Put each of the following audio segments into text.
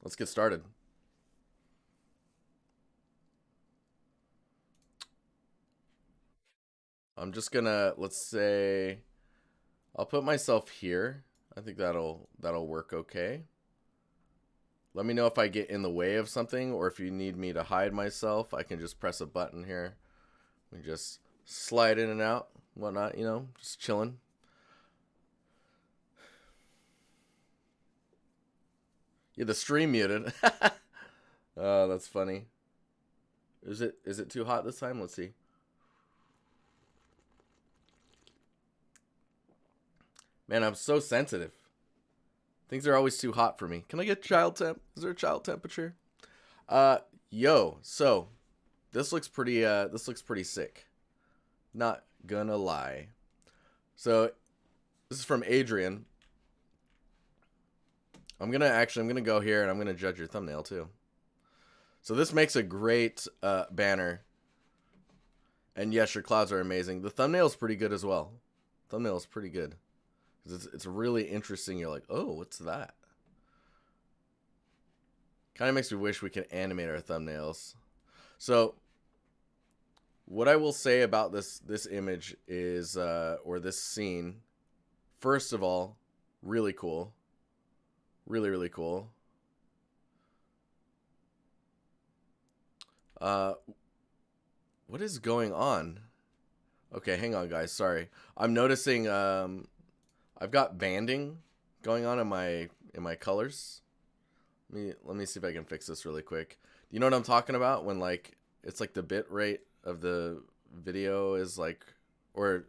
Let's get started. I'm just gonna, let's say, I'll put myself here. I think that'll work okay. Let me know if I get in the way of something, or if you need me to hide myself. I can just press a button here. We just slide in and out, whatnot, you know, just chilling. Yeah, the stream muted. Oh, that's funny. Is it too hot this time? Let's see. Man, I'm so sensitive. Things are always too hot for me. Can I get child temp? Is there a child temperature? Uh, yo, so this looks pretty sick. Not gonna lie. So this is from Adrian. I'm gonna go here and I'm gonna judge your thumbnail too. So this makes a great banner. And yes, your clouds are amazing. The thumbnail's pretty good as well. Thumbnail's pretty good. It's really interesting. You're like, oh, what's that? Kind of makes me wish we could animate our thumbnails. So what I will say about this image is, or this scene, first of all, really cool. Really, really cool. What is going on? Okay, hang on, guys. Sorry. I'm noticing I've got banding going on in my colors. Let me see if I can fix this really quick. Do you know what I'm talking about? When like it's like the bit rate of the video is like, or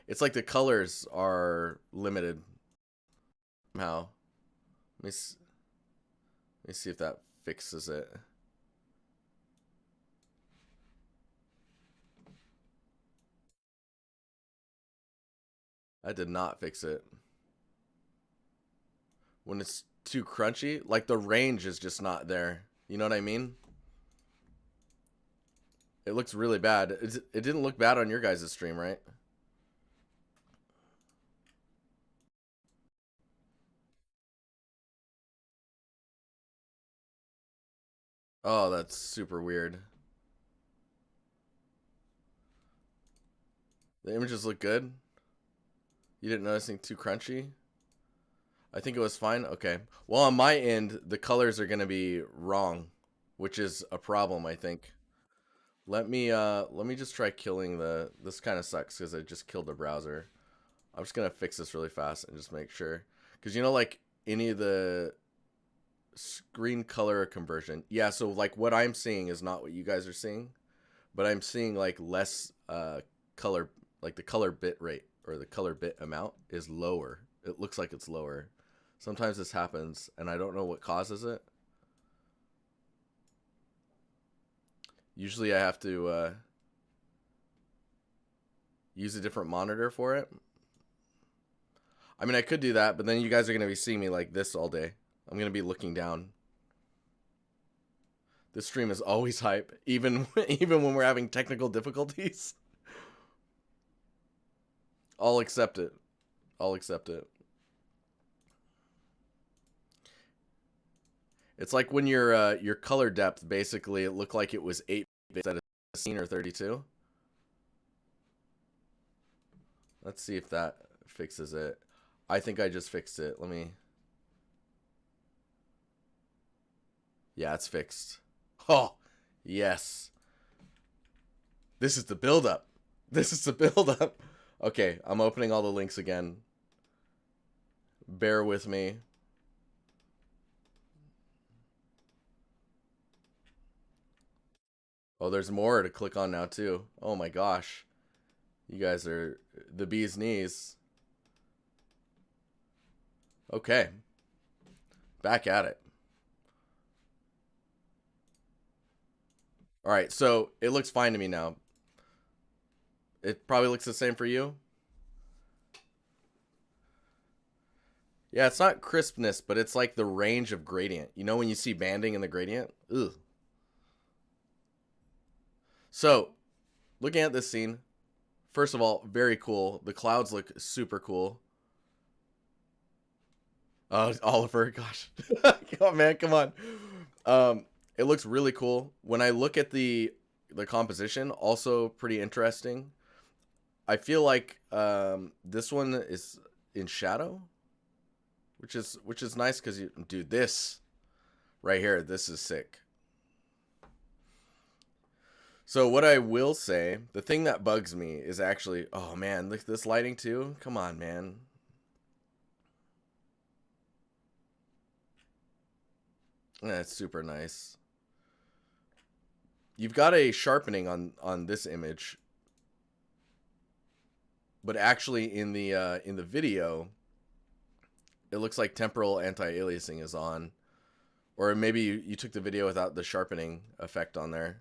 it's like the colors are limited somehow. Let me see if that fixes it. That did not fix it. When it's too crunchy, like the range is just not there. You know what I mean? It looks really bad. It didn't look bad on your guys' stream, right? Oh, that's super weird. The images look good. You didn't notice anything too crunchy? I think it was fine. Okay. Well, on my end, the colors are going to be wrong, which is a problem, I think. Let me just try killing the, this kind of sucks because I just killed the browser. I'm just going to fix this really fast and just make sure. Because you know, like any of the screen color conversion. Yeah, so like what I'm seeing is not what you guys are seeing, but I'm seeing like less color, like the color bit rate or the color bit amount is lower. It looks like it's lower. Sometimes this happens and I don't know what causes it. Usually I have to use a different monitor for it. I mean, I could do that, but then you guys are going to be seeing me like this all day. I'm going to be looking down. This stream is always hype, even when we're having technical difficulties. I'll accept it. I'll accept it. It's like when your color depth, basically, it looked like it was 8 bits at a scene or 32. Let's see if that fixes it. I think I just fixed it. Let me... Yeah, it's fixed. Oh, yes. This is the build-up. This is the build-up. Okay, I'm opening all the links again. Bear with me. Oh, there's more to click on now, too. Oh, my gosh. You guys are the bee's knees. Okay. Back at it. All right, so it looks fine to me now. It probably looks the same for you. Yeah, it's not crispness, but it's like the range of gradient. You know when you see banding in the gradient? Ugh. So, looking at this scene, first of all, very cool. The clouds look super cool. Oliver, gosh. Oh man, come on. It looks really cool. When I look at the composition, also pretty interesting. I feel like this one is in shadow, which is nice because you dude, this right here, this is sick. So what I will say, the thing that bugs me is actually, oh man, look this lighting too. Come on, man. That's super nice. You've got a sharpening on this image, but actually in the video, it looks like temporal anti-aliasing is on, or maybe you took the video without the sharpening effect on there.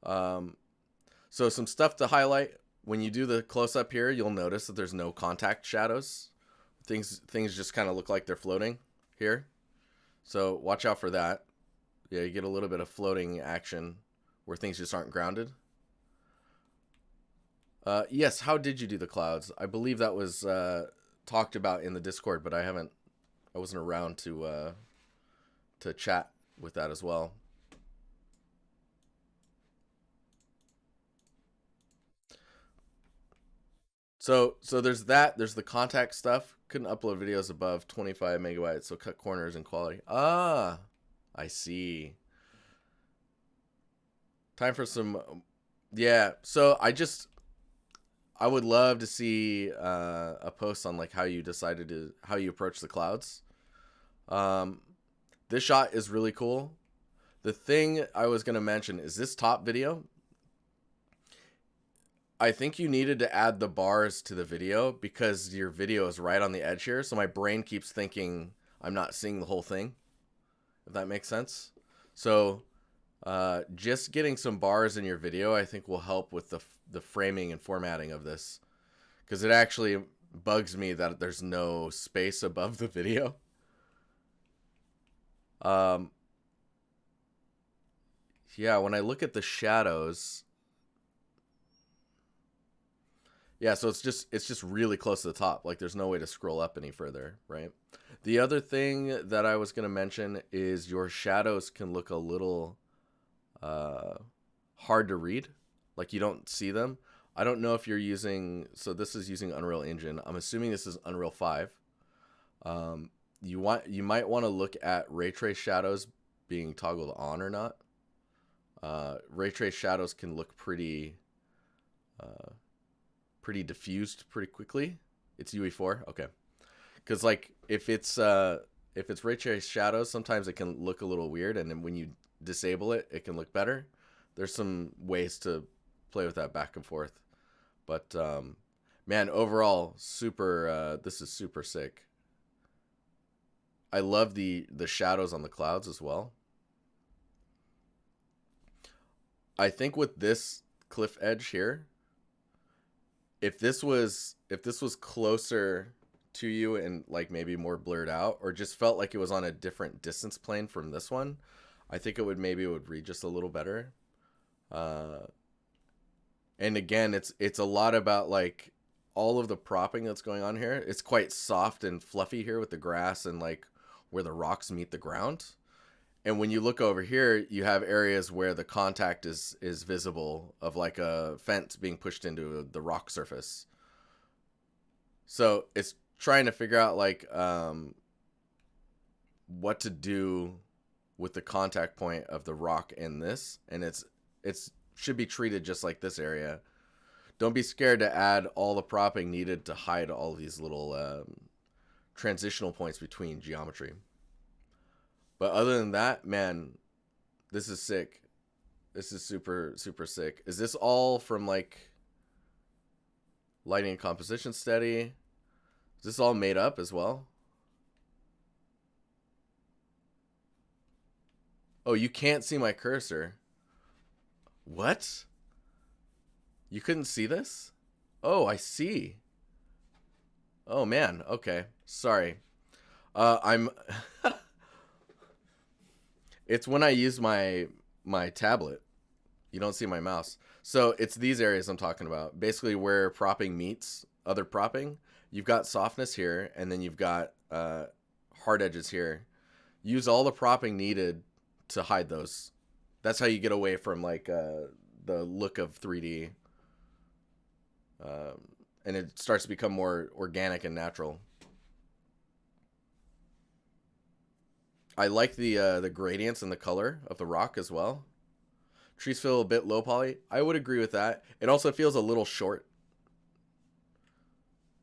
So some stuff to highlight. When you do the close-up here, you'll notice that there's no contact shadows. Things just kind of look like they're floating here. So watch out for that. Yeah, you get a little bit of floating action where things just aren't grounded. Yes, how did you do the clouds? I believe that was talked about in the Discord, but I wasn't around to chat with that as well. So there's that. There's the contact stuff. Couldn't upload videos above 25 megabytes, so cut corners in quality. Ah, I see. Time for some. Yeah. So I would love to see a post on like how you approach the clouds. This shot is really cool. The thing I was gonna mention is this top video. I think you needed to add the bars to the video because your video is right on the edge here. So my brain keeps thinking I'm not seeing the whole thing, if that makes sense. So just getting some bars in your video, I think will help with the framing and formatting of this. Because it actually bugs me that there's no space above the video. Yeah, when I look at the shadows... Yeah, so it's just really close to the top. Like there's no way to scroll up any further, right? The other thing that I was going to mention is your shadows can look a little hard to read. Like you don't see them. I don't know if you're using, so this is using Unreal Engine. I'm assuming this is Unreal 5. You might want to look at ray trace shadows being toggled on or not. Ray trace shadows can look pretty diffused pretty quickly. It's UE4, okay. Because like if it's ray trace shadows, sometimes it can look a little weird, and then when you disable it, it can look better. There's some ways to play with that back and forth, but man, overall, super. This is super sick. I love the shadows on the clouds as well. I think with this cliff edge here, if this was closer to you and like maybe more blurred out, or just felt like it was on a different distance plane from this one, I think it would read just a little better. And again, it's a lot about like all of the propping that's going on here. It's quite soft and fluffy here with the grass and like where the rocks meet the ground. And when you look over here, you have areas where the contact is visible of like a fence being pushed into the rock surface. So it's trying to figure out like what to do with the contact point of the rock in this, and it's should be treated just like this area. Don't be scared to add all the propping needed to hide all these little transitional points between geometry. But other than that, man, this is sick. This is super, super sick. Is this all from like lighting and composition steady? Is this all made up as well? Oh, you can't see my cursor. What? You couldn't see this? Oh, I see. Oh man, okay. Sorry. I'm It's when I use my tablet. You don't see my mouse. So it's these areas I'm talking about. Basically where propping meets other propping. You've got softness here, and then you've got hard edges here. Use all the propping needed to hide those. That's how you get away from like the look of 3D. And it starts to become more organic and natural. I like the gradients and the color of the rock as well. Trees feel a bit low poly. I would agree with that. It also feels a little short.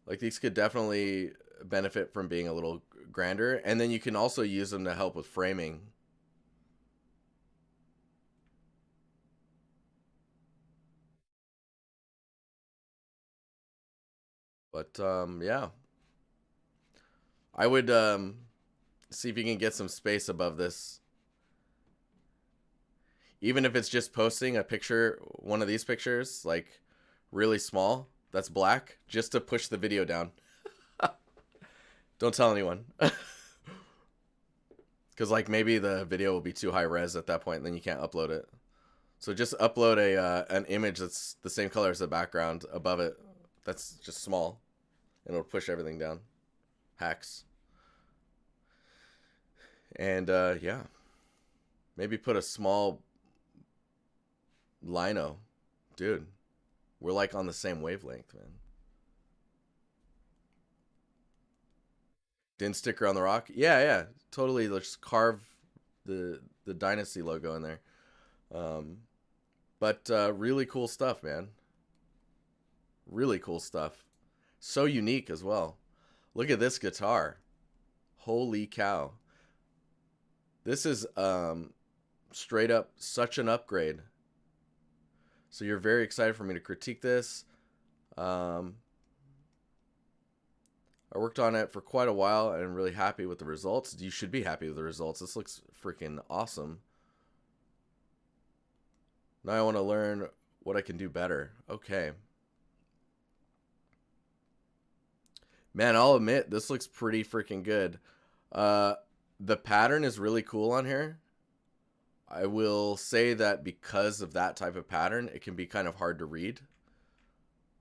Like these could definitely benefit from being a little grander. And then you can also use them to help with framing. But yeah. I would see if you can get some space above this. Even if it's just posting a picture, one of these pictures, like really small, that's black, just to push the video down. Don't tell anyone. Because like maybe the video will be too high res at that point, and then you can't upload it. So just upload an image that's the same color as the background above it. That's just small, and it'll push everything down. Hacks. And yeah, maybe put a small lino. Dude, we're like on the same wavelength, man. Didn't sticker on the rock. Yeah, totally. Let's carve the dynasty logo in there. But really cool stuff, man. Really cool stuff. So unique as well. Look at this guitar. Holy cow. This is straight up such an upgrade. So you're very excited for me to critique this. I worked on it for quite a while and I'm really happy with the results. You should be happy with the results. This looks freaking awesome. Now I want to learn what I can do better. Okay. Man, I'll admit, this looks pretty freaking good. The pattern is really cool on here. I will say that because of that type of pattern, it can be kind of hard to read.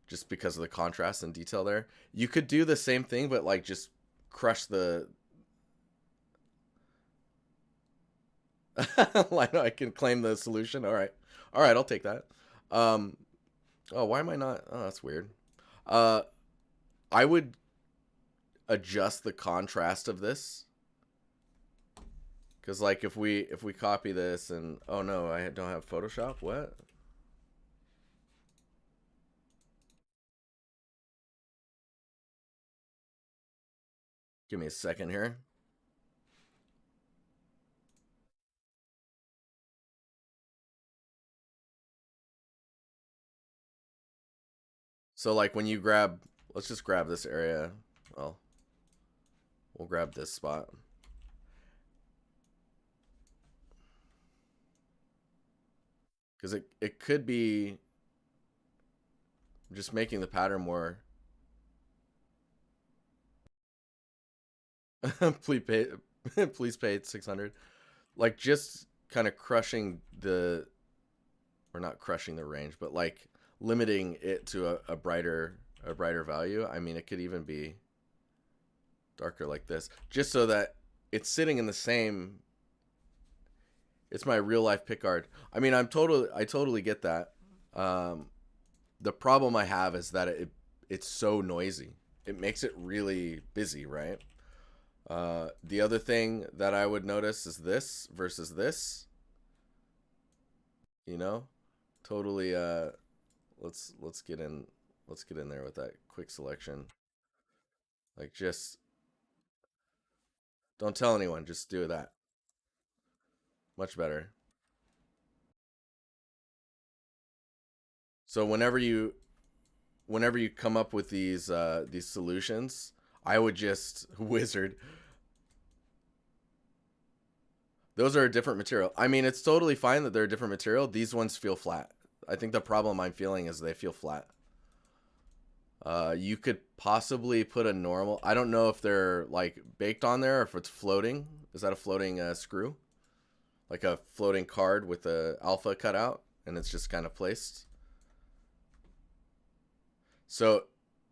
Just because of the contrast and detail there. You could do the same thing, but like just crush the... I can claim the solution. All right, I'll take that. Oh, why am I not? Oh, that's weird. I would adjust the contrast of this. Because like if we copy this and... Oh no, I don't have Photoshop? What? Give me a second here. So like when you grab... Let's just grab this area. Well, we'll grab this spot. Because it could be just making the pattern more... please pay please pay 600. Like just kind of crushing the... Or not crushing the range, but like limiting it to a brighter value. I mean, it could even be darker like this, just so that it's sitting in the same... It's my real life pickguard. I mean, I totally get that. The problem I have is that it's so noisy. It makes it really busy, right? The other thing that I would notice is this versus this. You know, totally. Let's get in there with that quick selection. Like just don't tell anyone. Just do that. Much better. So whenever you come up with these solutions, I would just wizard. Those are a different material. I mean, it's totally fine that they're a different material. These ones feel flat. I think the problem I'm feeling is they feel flat. You could possibly put a normal... I don't know if they're like baked on there or if it's floating. Is that a floating screw? Like a floating card with the alpha cut out and it's just kind of placed. So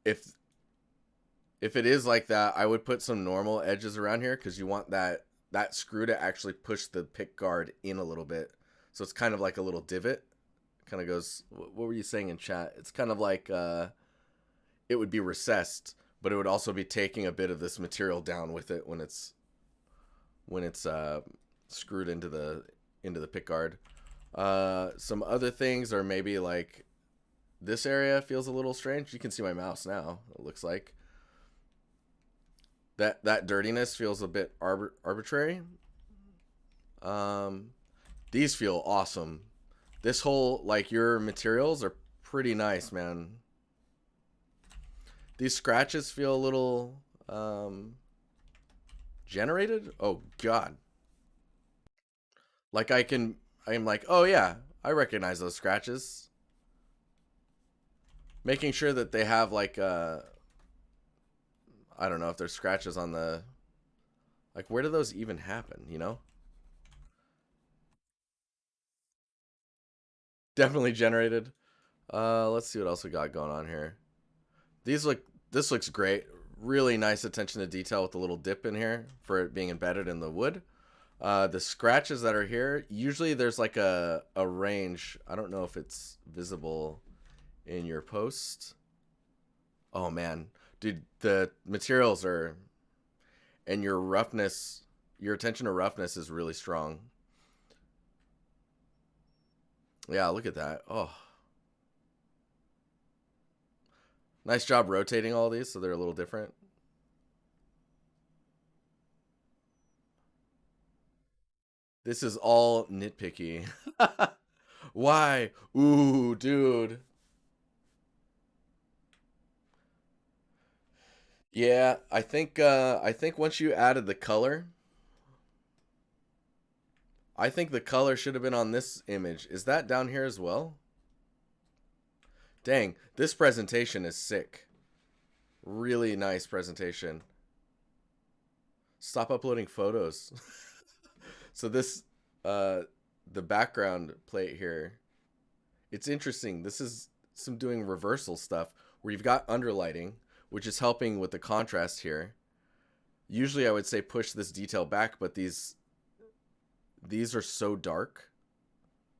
if if it is like that, I would put some normal edges around here because you want that screw to actually push the pick guard in a little bit. So it's kind of like a little divot. Kind of goes, what were you saying in chat? It's kind of like it would be recessed, but it would also be taking a bit of this material down with it when it's screwed into the pick guard. Some other things are maybe like this area feels a little strange. You can see my mouse now. It looks like that dirtiness feels a bit arbitrary. These feel awesome. This whole, like, your materials are pretty nice, man. These scratches feel a little generated. Oh god. Like I'm like, oh yeah, I recognize those scratches. Making sure that they have like I don't know if there's scratches on the, like, where do those even happen, you know? Definitely generated. Let's see what else we got going on here. This looks great. Really nice attention to detail with the little dip in here for it being embedded in the wood. The scratches that are here, usually there's like a range. I don't know if it's visible in your post. Oh man, dude, the materials are, and your roughness, your attention to roughness is really strong. Yeah, look at that. Oh, nice job rotating all these so they're a little different. This is all nitpicky. Why? Ooh, dude. Yeah, I think once you added the color, I think the color should have been on this image. Is that down here as well? Dang, this presentation is sick. Really nice presentation. Stop uploading photos. So this the background plate here, it's interesting. This is some doing reversal stuff where you've got underlighting, which is helping with the contrast here. Usually I would say push this detail back, but these are so dark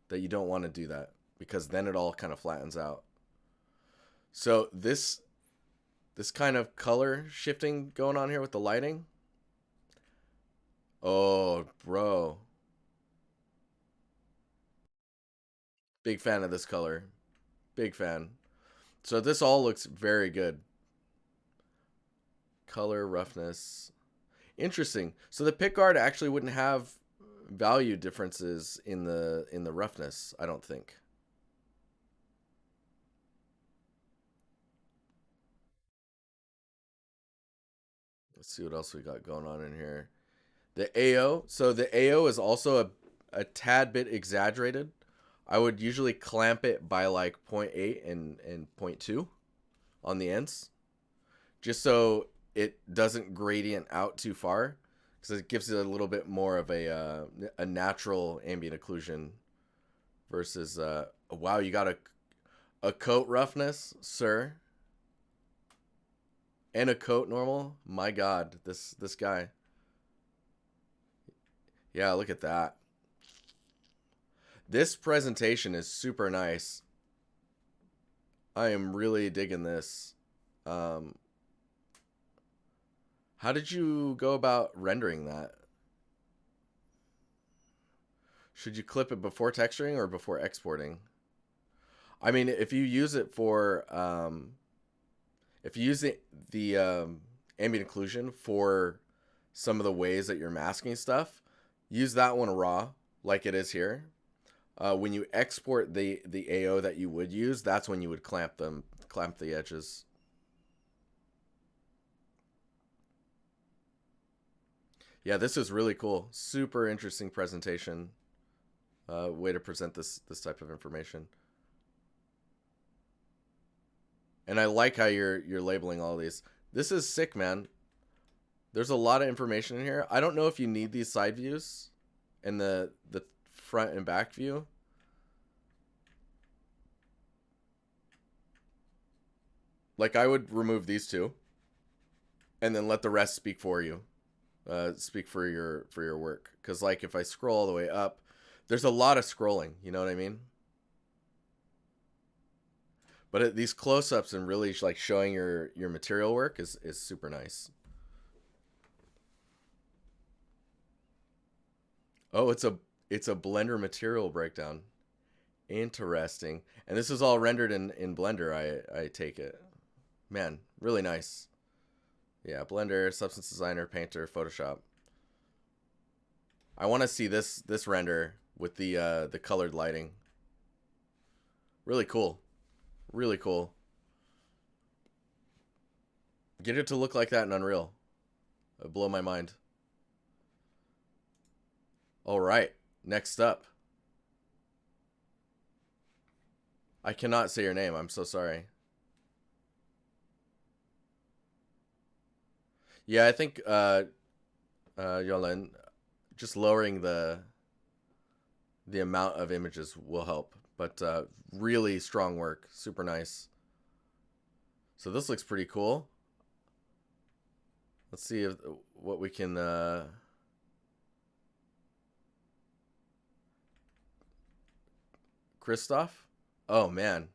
that you don't want to do that because then it all kind of flattens out. So this kind of color shifting going on here with the lighting. Oh, bro. Big fan of this color. Big fan. So this all looks very good. Color, roughness. Interesting. So the pickguard actually wouldn't have value differences in the roughness, I don't think. Let's see what else we got going on in here. The AO. So the AO is also a tad bit exaggerated. I would usually clamp it by like 0.8 and 0.2 on the ends, just so it doesn't gradient out too far, because it gives it a little bit more of a natural ambient occlusion versus wow, you got a coat roughness, sir, and a coat normal. My god, this guy. Yeah, look at that. This presentation is super nice. I am really digging this. How did you go about rendering that? Should you clip it before texturing or before exporting? I mean, if you use it for, if you use the ambient occlusion for some of the ways that you're masking stuff, use that one raw, like it is here. When you export the AO that you would use, that's when you would clamp the edges. Yeah, this is really cool. Super interesting presentation. Way to present this type of information. And I like how you're labeling all these. This is sick, man. There's a lot of information in here. I don't know if you need these side views and the front and back view. Like, I would remove these two. and then let the rest speak for you, speak for your work. Because like if I scroll all the way up, there's a lot of scrolling. You know what I mean? But these close-ups and really like showing your material work is super nice. Oh, it's a Blender material breakdown. Interesting. And this is all rendered in Blender, I take it. Man, really nice. Yeah, Blender, Substance Designer, Painter, Photoshop. I want to see this render with the colored lighting. Really cool. Really cool. Get it to look like that in Unreal. It'll blow my mind. All right. Next up. I cannot say your name. I'm so sorry. Yeah, I think Yolen, just lowering the amount of images will help. But really strong work. Super nice. So this looks pretty cool. Let's see what we can... Christoph? Oh, man.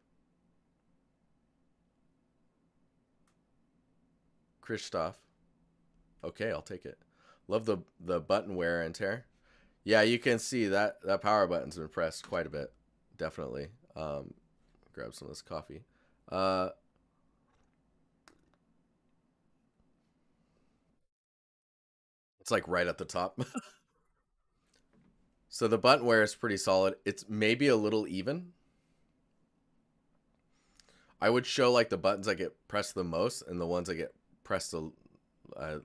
Christoph. Okay, I'll take it. Love the button wear and tear. Yeah, you can see that power button's been pressed quite a bit. Definitely. Grab some of this coffee. It's like right at the top. So the button wear is pretty solid. It's maybe a little even. I would show like the buttons that get pressed the most and the ones that get pressed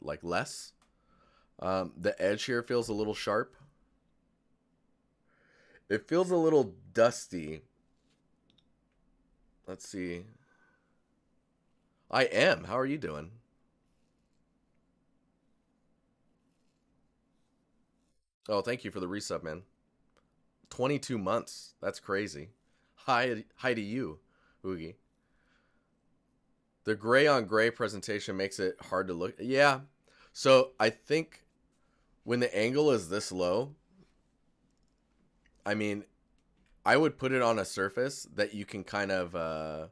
like less. The edge here feels a little sharp. It feels a little dusty. Let's see. I am. How are you doing? Oh, thank you for the resub, man. 22 months. That's crazy. Hi to you, Oogie. The gray on gray presentation makes it hard to look. Yeah. So I think when the angle is this low, I mean, I would put it on a surface that you can kind of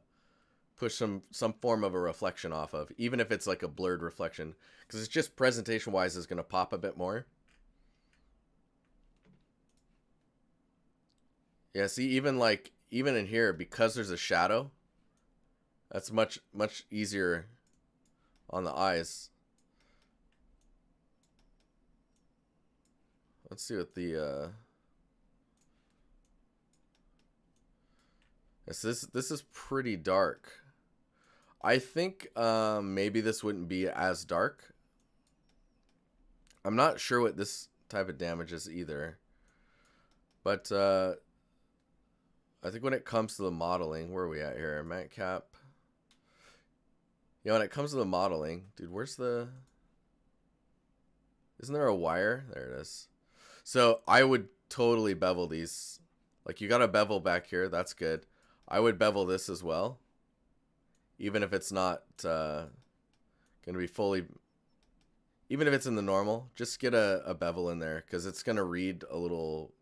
push some form of a reflection off of, even if it's like a blurred reflection, because it's just presentation wise is going to pop a bit more. Yeah, see, even in here, because there's a shadow, that's much easier on the eyes. Let's see what the yes, this is pretty dark. I think maybe this wouldn't be as dark. I'm not sure what this type of damage is either. But I think when it comes to the modeling, where are we at here? Matte cap. Yeah, when it comes to the modeling, dude, where's the... Isn't there a wire? There it is. So I would totally bevel these. Like, you got a bevel back here. That's good. I would bevel this as well. Even if it's not going to be fully... Even if it's in the normal, just get a bevel in there, because it's going to read a little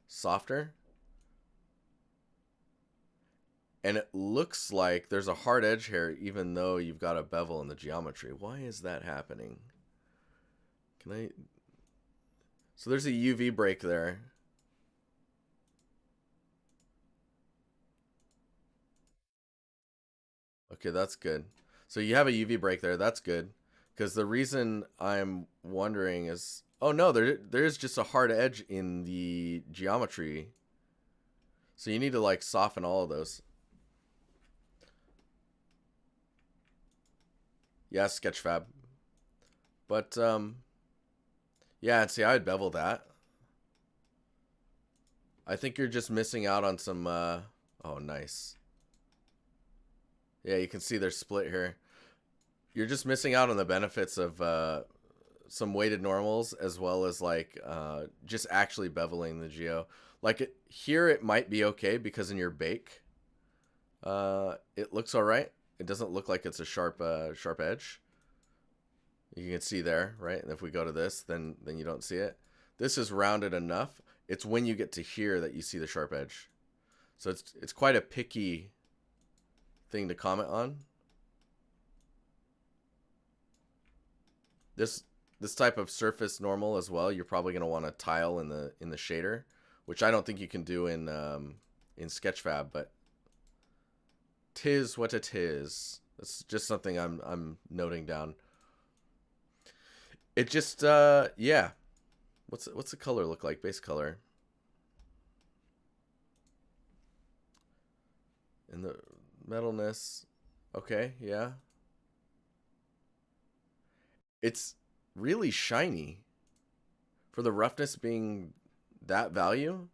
softer. And it looks like there's a hard edge here, even though you've got a bevel in the geometry. Why is that happening? Can I... So there's a UV break there. Okay, that's good. So you have a UV break there. That's good. Because the reason I'm wondering is... Oh, no, there's just a hard edge in the geometry. So you need to, like, soften all of those. Yeah, Sketchfab. But, yeah, and see, I'd bevel that. I think you're just missing out on some, oh, nice. Yeah, you can see they're split here. You're just missing out on the benefits of some weighted normals, as well as like just actually beveling the geo. Like here it might be okay because in your bake, it looks all right. It doesn't look like it's a sharp edge. You can see there, right? And if we go to this, then you don't see it. This is rounded enough. It's when you get to here that you see the sharp edge. So it's quite a picky thing to comment on. This type of surface normal as well, you're probably going to want to tile in the shader, which I don't think you can do in Sketchfab, but tis what it is. That's just something I'm noting down. It just yeah. What's the color look like? Base color. And the metalness. Okay, yeah. It's really shiny. For the roughness being that value,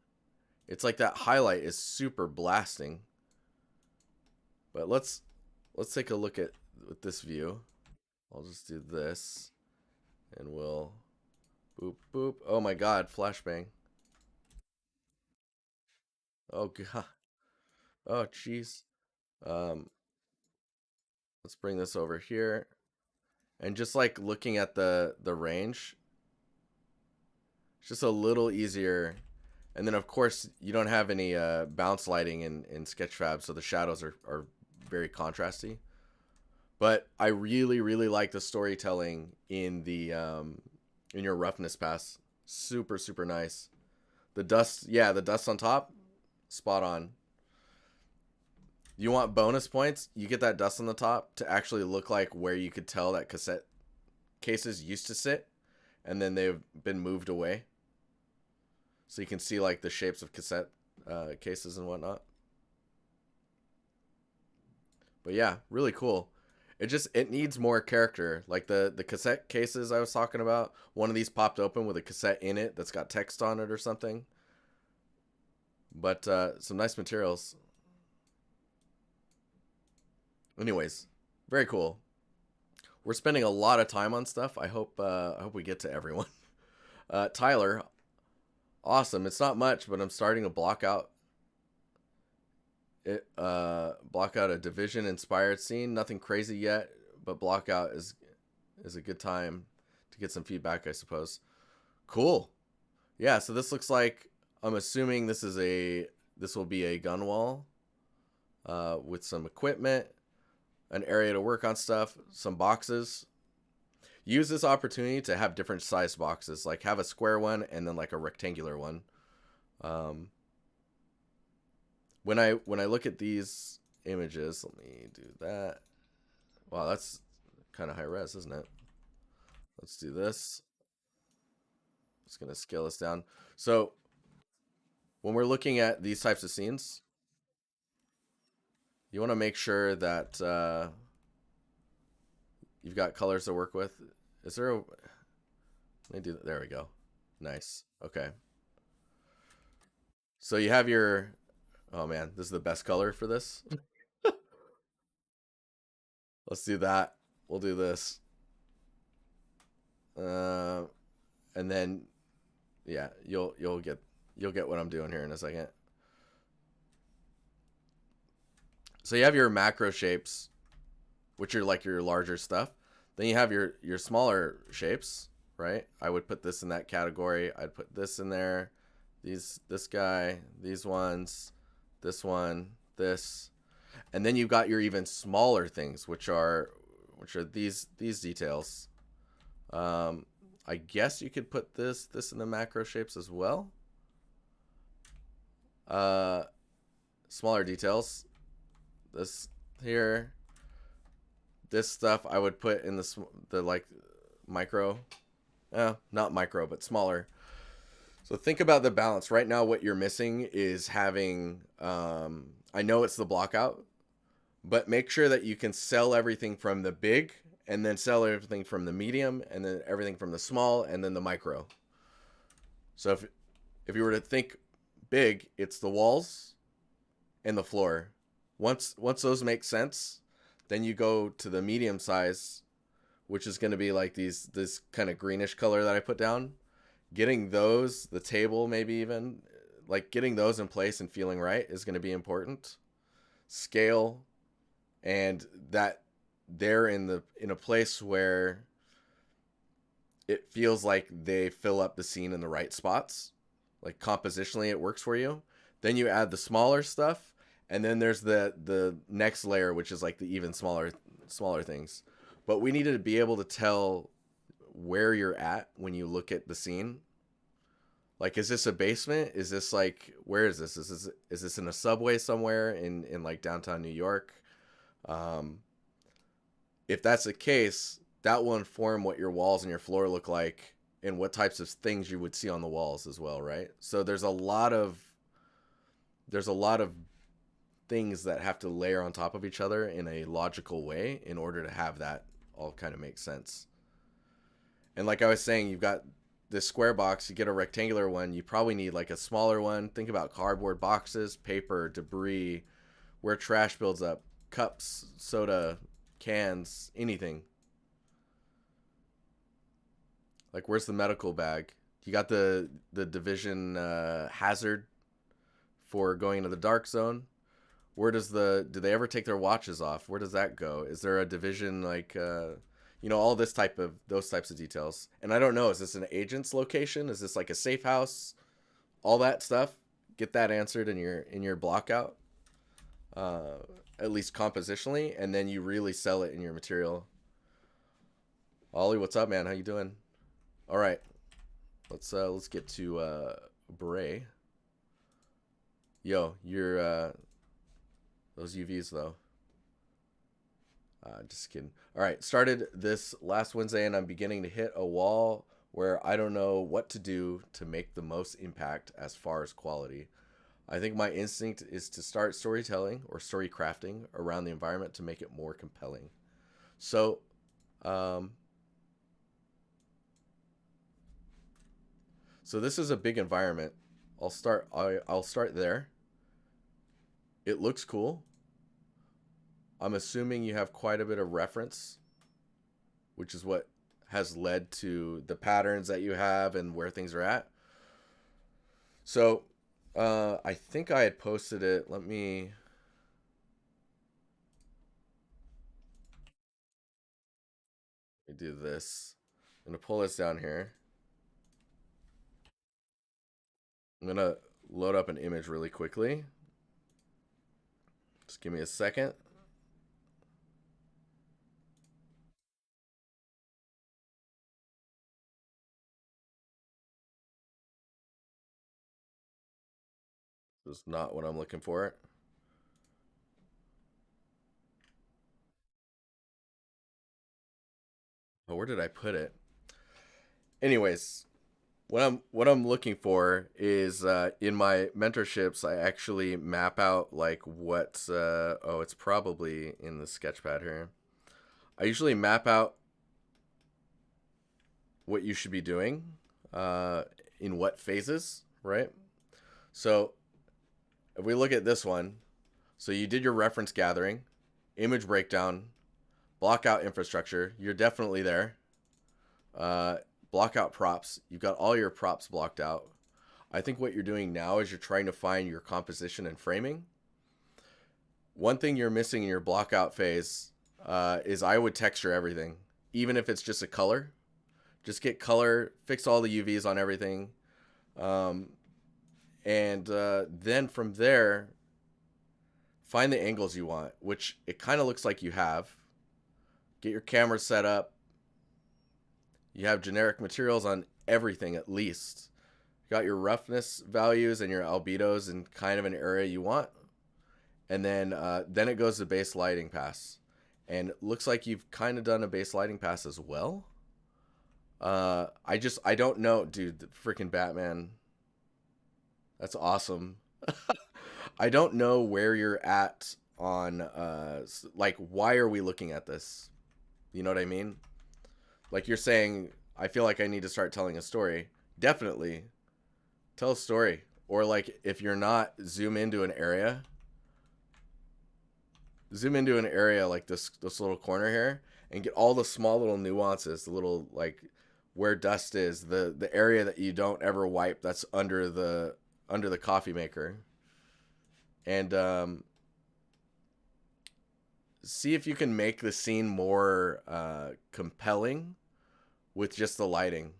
it's like that highlight is super blasting. But let's take a look at with this view. I'll just do this and we'll boop boop. Oh my god, flashbang. Oh god. Oh jeez. Um let's bring this over here. And just like looking at the range, it's just a little easier. And then of course you don't have any bounce lighting in Sketchfab, so the shadows are very contrasty. But I really like the storytelling in the in your roughness pass. Super nice. The dust, yeah, the dust on top, spot on. You want bonus points? You get that dust on the top to actually look like where you could tell that cassette cases used to sit, and then they've been moved away. So you can see like the shapes of cassette cases and whatnot. But yeah, really cool. It needs more character. Like the cassette cases I was talking about, one of these popped open with a cassette in it that's got text on it or something. But some nice materials. Anyways, very cool. We're spending a lot of time on stuff. I hope we get to everyone. Tyler, awesome. It's not much, but I'm starting to block out a Division inspired scene. Nothing crazy yet, but block out is a good time to get some feedback, I suppose. Cool. Yeah, so this looks like, I'm assuming this will be a gun wall with some equipment, an area to work on stuff, some boxes. Use this opportunity to have different size boxes, like have a square one and then like a rectangular one. When I look at these images, let me do that. Wow, that's kind of high res, isn't it? Let's do this. Just gonna scale this down. So when we're looking at these types of scenes, you want to make sure that you've got colors to work with. Is there a... Let me do that. There we go. Nice. Okay. So you have your... Oh man, this is the best color for this. Let's do that. We'll do this. And then, yeah, you'll get what I'm doing here in a second. So you have your macro shapes, which are like your larger stuff. Then you have your smaller shapes, right? I would put this in that category. I'd put this in there. This guy, these ones, this one, this. And then you've got your even smaller things, which are these details. I guess you could put this in the macro shapes as well. Smaller details. This here. This stuff I would put in the like micro. Not micro, but smaller. So think about the balance. Right now what you're missing is having I know it's the block out, but make sure that you can sell everything from the big and then sell everything from the medium and then everything from the small and then the micro. So if you were to think big, it's the walls and the floor. Once those make sense, then you go to the medium size, which is going to be like this kind of greenish color that I put down. Getting those, the table maybe even, like getting those in place and feeling right is going to be important. Scale, and that they're in a place where it feels like they fill up the scene in the right spots. Like compositionally, it works for you. Then you add the smaller stuff, and then there's the next layer, which is like the even smaller things. But we needed to be able to tell where you're at when you look at the scene. Like, is this a basement? Is this like, where is this? Is this in a subway somewhere in like downtown New York? Um, if that's the case, that will inform what your walls and your floor look like and what types of things you would see on the walls as well, right? So there's a lot of things that have to layer on top of each other in a logical way in order to have that all kind of make sense. And like I was saying, you've got this square box, you get a rectangular one, you probably need like a smaller one. Think about cardboard boxes, paper, debris, where trash builds up, cups, soda, cans, anything. Like, where's the medical bag? You got the division hazard for going into the dark zone. Where does do they ever take their watches off? Where does that go? Is there a division like all those types of details? And I don't know, is this an agent's location? Is this like a safe house? All that stuff. Get that answered in your block out. At least compositionally, and then you really sell it in your material. Ollie, what's up, man? How you doing? All right, let's get to Bray. Yo, you're those UVs though. Just kidding. All right, started this last Wednesday, and I'm beginning to hit a wall where I don't know what to do to make the most impact as far as quality. I think my instinct is to start storytelling or story crafting around the environment to make it more compelling. So, um, so this is a big environment. I'll start there. It looks cool. I'm assuming you have quite a bit of reference, which is what has led to the patterns that you have and where things are at. So, I think I had posted it. Let me do this. I'm gonna pull this down here. I'm gonna load up an image really quickly. Just give me a second. This is not what I'm looking for. Oh, where did I put it? Anyways, what I'm looking for is in my mentorships, I actually map out like what. Oh, it's probably in the sketchpad here. I usually map out what you should be doing, uh, in what phases, right? So if we look at this one, so you did your reference gathering, image breakdown, block out infrastructure. You're definitely there. Uh, Block out props. You've got all your props blocked out. I think what you're doing now is you're trying to find your composition and framing. One thing you're missing in your block out phase is I would texture everything, even if it's just a color. Just get color, fix all the UVs on everything, um, and then from there, find the angles you want, which it kind of looks like you have. Get your camera set up. You have generic materials on everything at least. You got your roughness values and your albedos in kind of an area you want. And then it goes to base lighting pass. And it looks like you've kind of done a base lighting pass as well. I don't know, dude, the freaking Batman. That's awesome. I don't know where you're at on like, why are we looking at this? You know what I mean? Like, you're saying, I feel like I need to start telling a story. Definitely tell a story. Or like, if you're not, zoom into an area like this little corner here, and get all the small little nuances, the little like where dust is, the area that you don't ever wipe that's under the coffee maker. And see if you can make the scene more compelling with just the lighting.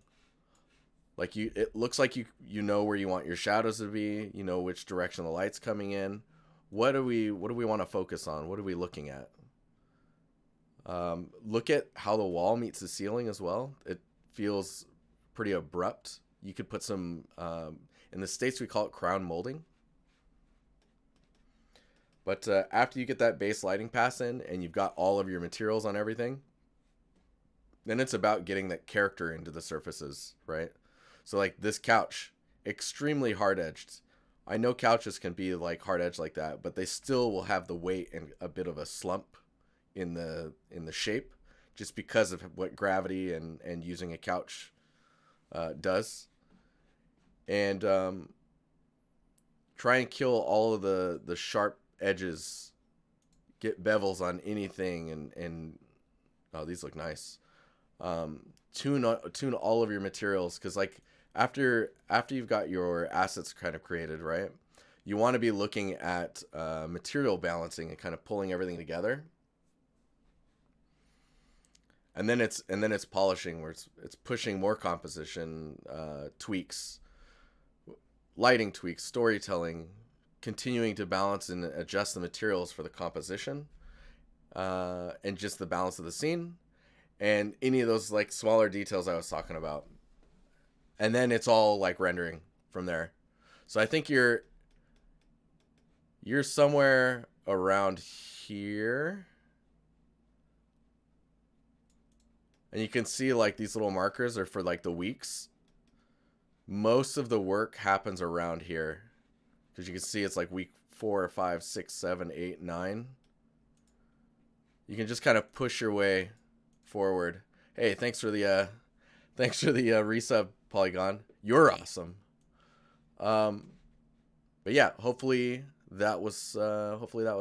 Like it looks like you know where you want your shadows to be. You know which direction the light's coming in. What do we want to focus on? What are we looking at? Look at how the wall meets the ceiling as well. It feels pretty abrupt. You could put some, in the States we call it crown molding. But after you get that base lighting pass in and you've got all of your materials on everything, then it's about getting that character into the surfaces, right? So like this couch, extremely hard edged. I know couches can be like hard edged like that, but they still will have the weight and a bit of a slump in the shape, just because of what gravity and using a couch does. And try and kill all of the sharp edges. Get bevels on anything, and oh, these look nice. Tune all of your materials, because like after you've got your assets kind of created, right, you want to be looking at material balancing and kind of pulling everything together. And then it's polishing, where it's pushing more composition tweaks, lighting tweaks, storytelling, continuing to balance and adjust the materials for the composition, and just the balance of the scene, and any of those like smaller details I was talking about. And then it's all like rendering from there. So I think you're somewhere around here. And you can see like these little markers are for like the weeks. Most of the work happens around here, because you can see it's like week 4 or 5, 6, 7, 8, 9. You can just kind of push your way forward. Hey, thanks for the resub, Polygon. You're awesome. But yeah, hopefully that was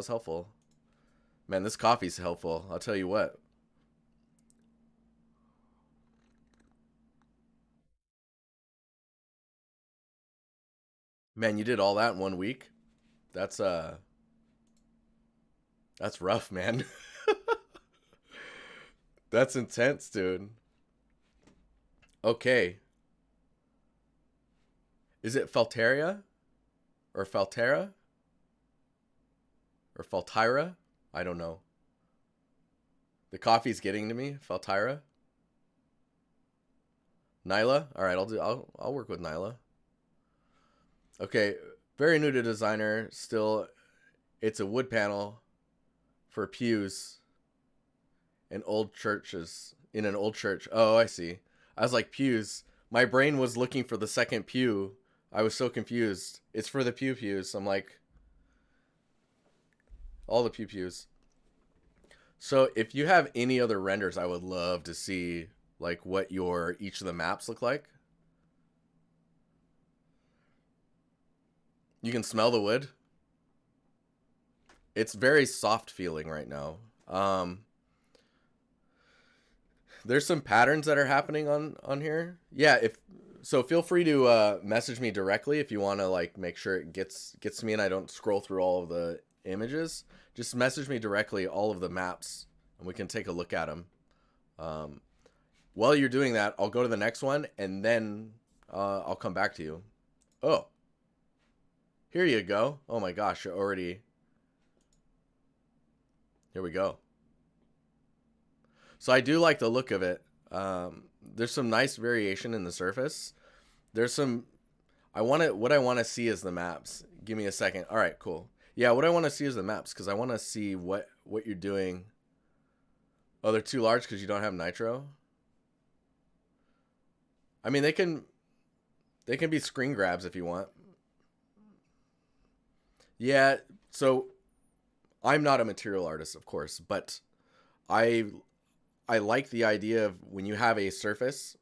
helpful. Man, this coffee's helpful. I'll tell you what. Man, you did all that in 1 week? That's rough, man. That's intense, dude. Okay. Is it Falteria? Or Faltera? Or Faltira? I don't know. The coffee's getting to me. Faltira? Nyla? Alright, I'll work with Nyla. Okay, very new to designer. Still, it's a wood panel for pews in old churches. In an old church. Oh, I see. I was like, pews. My brain was looking for the second pew. I was so confused. It's for the pews. I'm like, all the pews. So if you have any other renders, I would love to see like what each of the maps look like. You can smell the wood. It's very soft feeling right now. There's some patterns that are happening on here. Yeah, so feel free to message me directly if you want to like make sure it gets to me and I don't scroll through all of the images. Just message me directly all of the maps and we can take a look at them. While you're doing that, I'll go to the next one and then I'll come back to you. Oh. Here you go. Oh my gosh, you're already... Here we go. So I do like the look of it. There's some nice variation in the surface. There's some... What I want to see is the maps. Give me a second. All right, cool. Yeah, what I want to see is the maps, because I want to see what you're doing. Oh, they're too large because you don't have nitro? I mean, they can be screen grabs if you want. Yeah, so I'm not a material artist, of course, but I like the idea of when you have a surface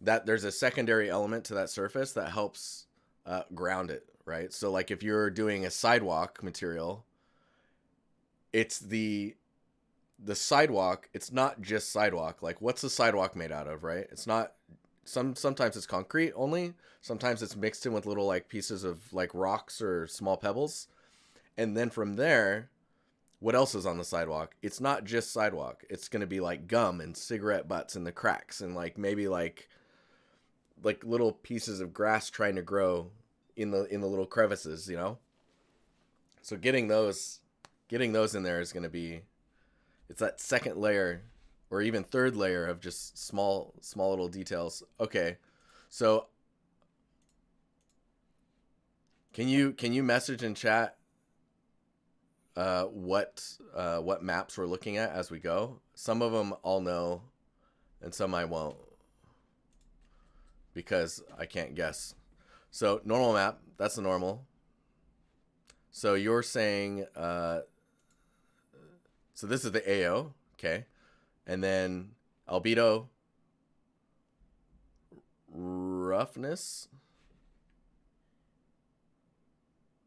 that there's a secondary element to that surface that helps ground it, right? So like if you're doing a sidewalk material, it's the sidewalk, it's not just sidewalk. Like what's the sidewalk made out of, right? It's not... Sometimes it's concrete only. Sometimes it's mixed in with little like pieces of like rocks or small pebbles. And then from there, what else is on the sidewalk? It's not just sidewalk. It's going to be like gum and cigarette butts in the cracks, and like maybe like little pieces of grass trying to grow in the little crevices, you know? So getting those in there is going to be, it's that second layer or even third layer of just small little details. Okay. So can you message in chat what maps we're looking at as we go? Some of them I'll know and some I won't, because I can't guess. So normal map, that's the normal. So you're saying, so this is the AO, okay. And then Albedo, roughness.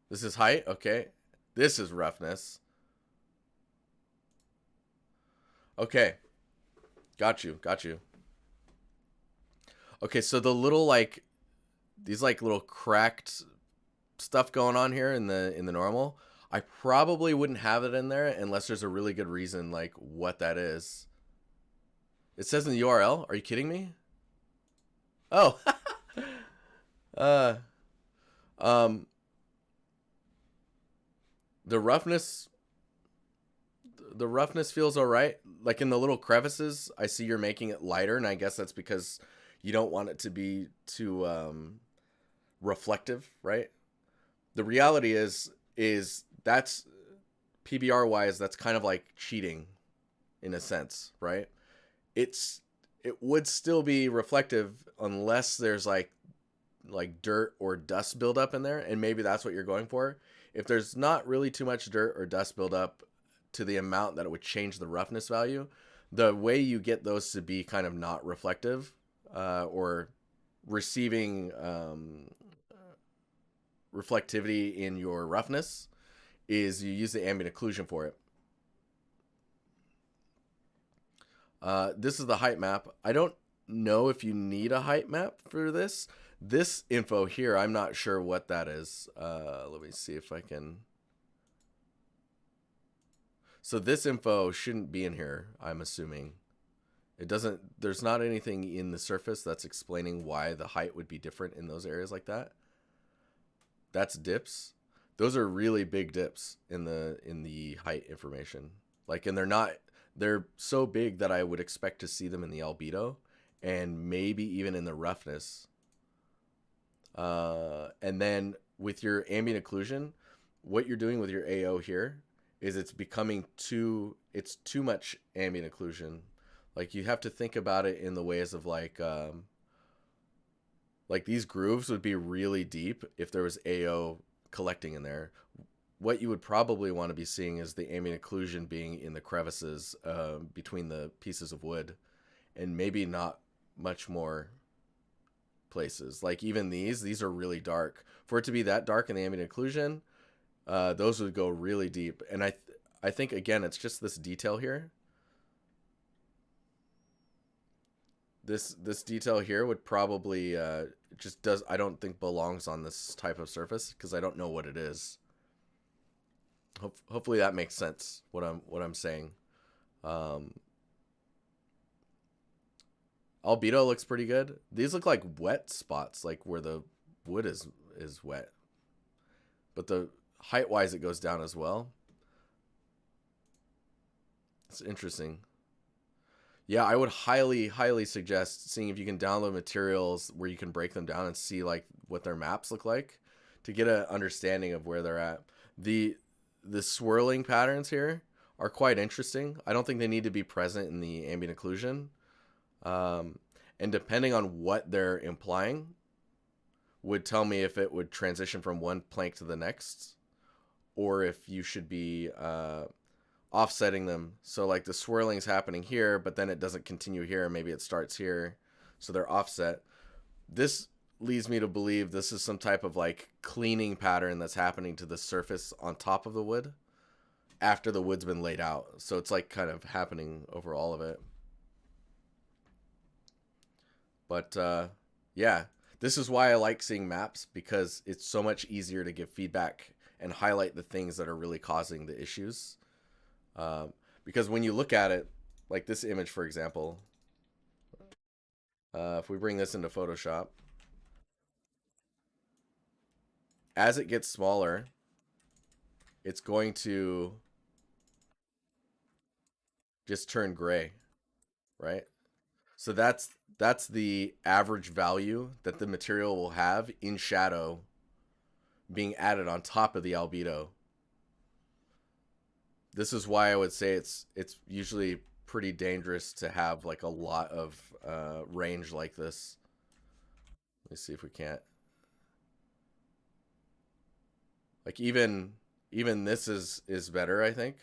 This is height, okay. This is roughness. Okay. Got you. Okay, so the little like these like little cracked stuff going on here in the normal, I probably wouldn't have it in there unless there's a really good reason like what that is. It says in the URL. Are you kidding me? Oh. The roughness feels all right. Like in the little crevices, I see you're making it lighter, and I guess that's because you don't want it to be too reflective, right? The reality is that's PBR wise, that's kind of like cheating in a sense, right? It would still be reflective unless there's like dirt or dust buildup in there, and maybe that's what you're going for. If there's not really too much dirt or dust buildup to the amount that it would change the roughness value, the way you get those to be kind of not reflective or receiving reflectivity in your roughness is you use the ambient occlusion for it. This is the height map. I don't know if you need a height map for this. This info here, I'm not sure what that is. Let me see if I can. So this info shouldn't be in here, I'm assuming. It doesn't, there's not anything in the surface that's explaining why the height would be different in those areas like that. That's dips. Those are really big dips in the height information. Like, and they're so big that I would expect to see them in the albedo and maybe even in the roughness. And then with your ambient occlusion, what you're doing with your AO here is it's becoming too much ambient occlusion. Like, you have to think about it in the ways of like these grooves would be really deep if there was AO collecting in there. What you would probably want to be seeing is the ambient occlusion being in the crevices between the pieces of wood, and maybe not much more places. Like even these are really dark. For it to be that dark in the ambient occlusion, those would go really deep. And I think again, it's just this detail here. This detail here would probably I don't think belongs on this type of surface because I don't know what it is. Hopefully that makes sense what I'm saying. Albedo looks pretty good. These look like wet spots, like where the wood is wet. But the height wise it goes down as well. It's interesting. Yeah, I would highly suggest seeing if you can download materials where you can break them down and see like what their maps look like to get an understanding of where they're at. The swirling patterns here are quite interesting. I don't think they need to be present in the ambient occlusion. And depending on what they're implying would tell me if it would transition from one plank to the next or if you should be offsetting them. So like the swirling's happening here, but then it doesn't continue here. Maybe it starts here. So they're offset. This leads me to believe this is some type of like cleaning pattern that's happening to the surface on top of the wood after the wood's been laid out. So it's like kind of happening over all of it. But yeah, this is why I like seeing maps, because it's so much easier to give feedback and highlight the things that are really causing the issues. Um, because when you look at it, like this image, for example, if we bring this into Photoshop, as it gets smaller, it's going to just turn gray, right? So that's the average value that the material will have in shadow being added on top of the albedo. This is why I would say it's usually pretty dangerous to have like a lot of range like this. Let me see if we can't. Like even this is better, I think.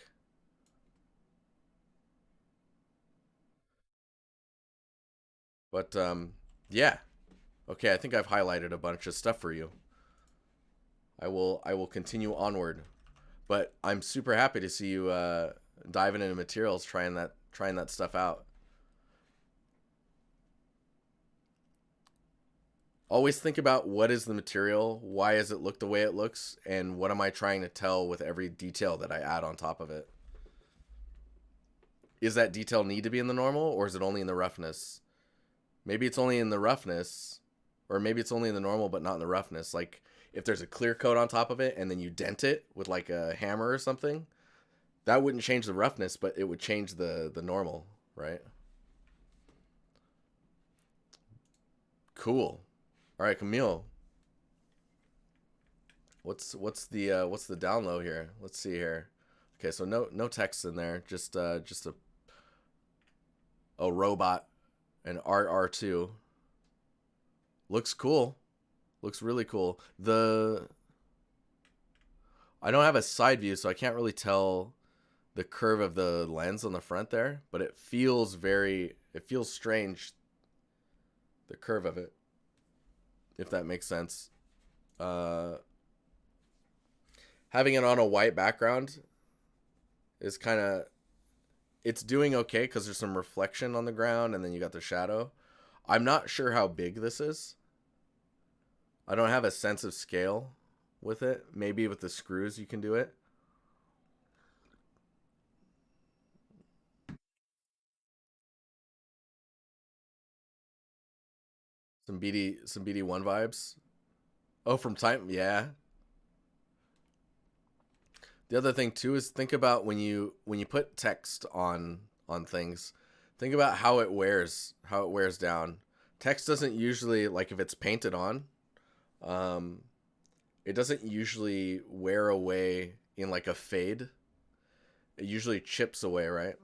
But yeah. Okay, I think I've highlighted a bunch of stuff for you. I will continue onward. But I'm super happy to see you diving into materials, trying that stuff out. Always think about what is the material, why does it look the way it looks, and what am I trying to tell with every detail that I add on top of it. Is that detail need to be in the normal, or is it only in the roughness? Maybe it's only in the roughness, or maybe it's only in the normal but not in the roughness. Like if there's a clear coat on top of it and then you dent it with like a hammer or something, that wouldn't change the roughness, but it would change the normal, right? Cool. All right, Camille. What's the down low here? Let's see here. Okay, so no text in there. Just a robot, an R2. Looks cool. Looks really cool. The I don't have a side view, so I can't really tell the curve of the lens on the front there, but it feels strange, the curve of it, if that makes sense. Uh, Having it on a white background is kind of it's doing okay because there's some reflection on the ground and then you got the shadow. I'm not sure how big this is. I don't have a sense of scale with it. Maybe with the screws you can do it. Some BD1 vibes. Oh, from time, yeah. The other thing too is think about when you put text on things, think about how it wears down. Text doesn't usually, like if it's painted on, um, it doesn't usually wear away in like a fade. It usually chips away, right?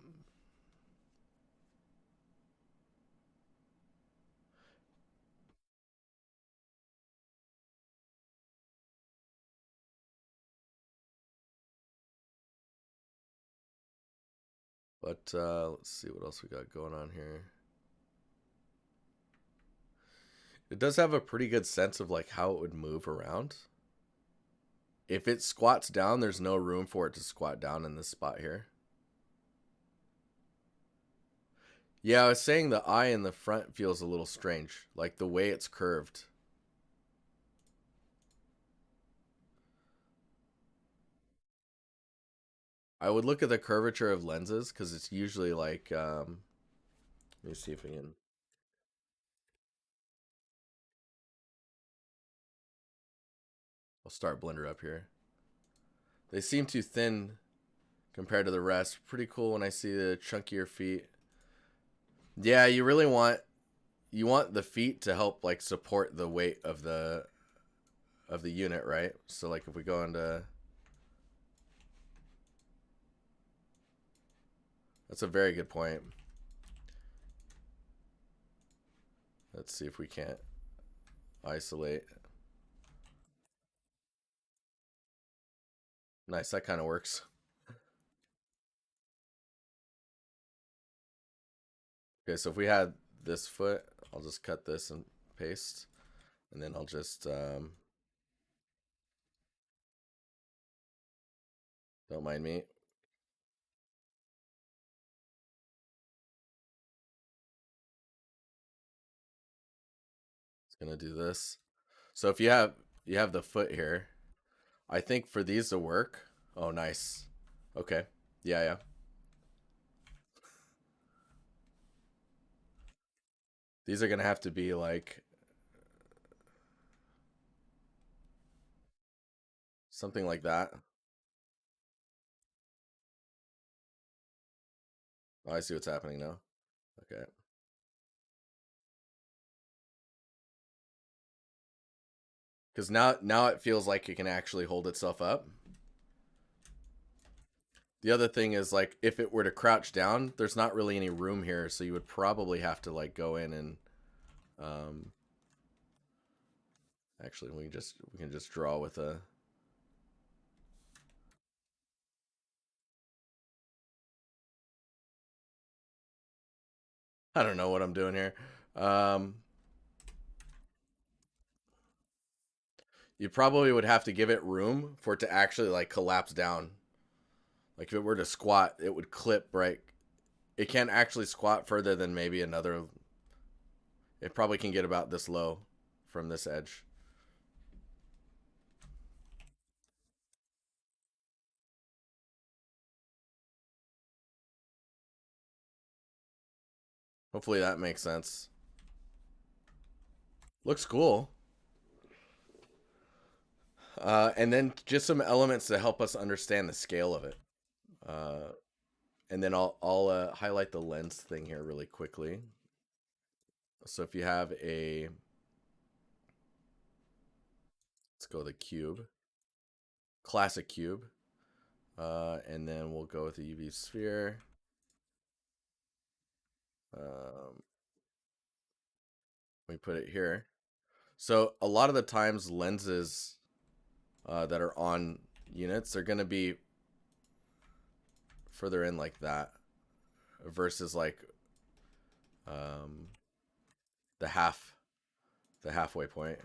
But let's see what else we got going on here. It does have a pretty good sense of like how it would move around. If it squats down, there's no room for it to squat down in this spot here. Yeah, I was saying the eye in the front feels a little strange, like the way it's curved. I would look at the curvature of lenses because it's usually like, let me see if we can. I'll start Blender up here. They seem too thin compared to the rest. Pretty cool when I see the chunkier feet. Yeah, you want the feet to help like support the weight of the unit, right? So like if we go into that's a very good point. Let's see if we can't isolate. Nice, that kind of works. Okay, so if we had this foot, I'll just cut this and paste, and then I'll just don't mind me. It's gonna do this. So if you have the foot here, I think for these to work. Oh, nice. Okay. Yeah, yeah. These are gonna have to be like something like that. Oh, I see what's happening now. Okay. Because now it feels like it can actually hold itself up. The other thing is like if it were to crouch down, there's not really any room here, so you would probably have to like go in and um, actually we can just draw with a. I don't know what I'm doing here. Um, you probably would have to give it room for it to actually like collapse down. Like if it were to squat, it would clip right. It can't actually squat further than maybe another. It probably can get about this low from this edge. Hopefully that makes sense. Looks cool. And then just some elements to help us understand the scale of it. Uh, and then I'll highlight the lens thing here really quickly. So if you have a, let's go with a cube, classic cube, and then we'll go with the UV sphere. Um, we put it here. So a lot of the times lenses that are on units are going to be further in like that versus like um, the halfway point.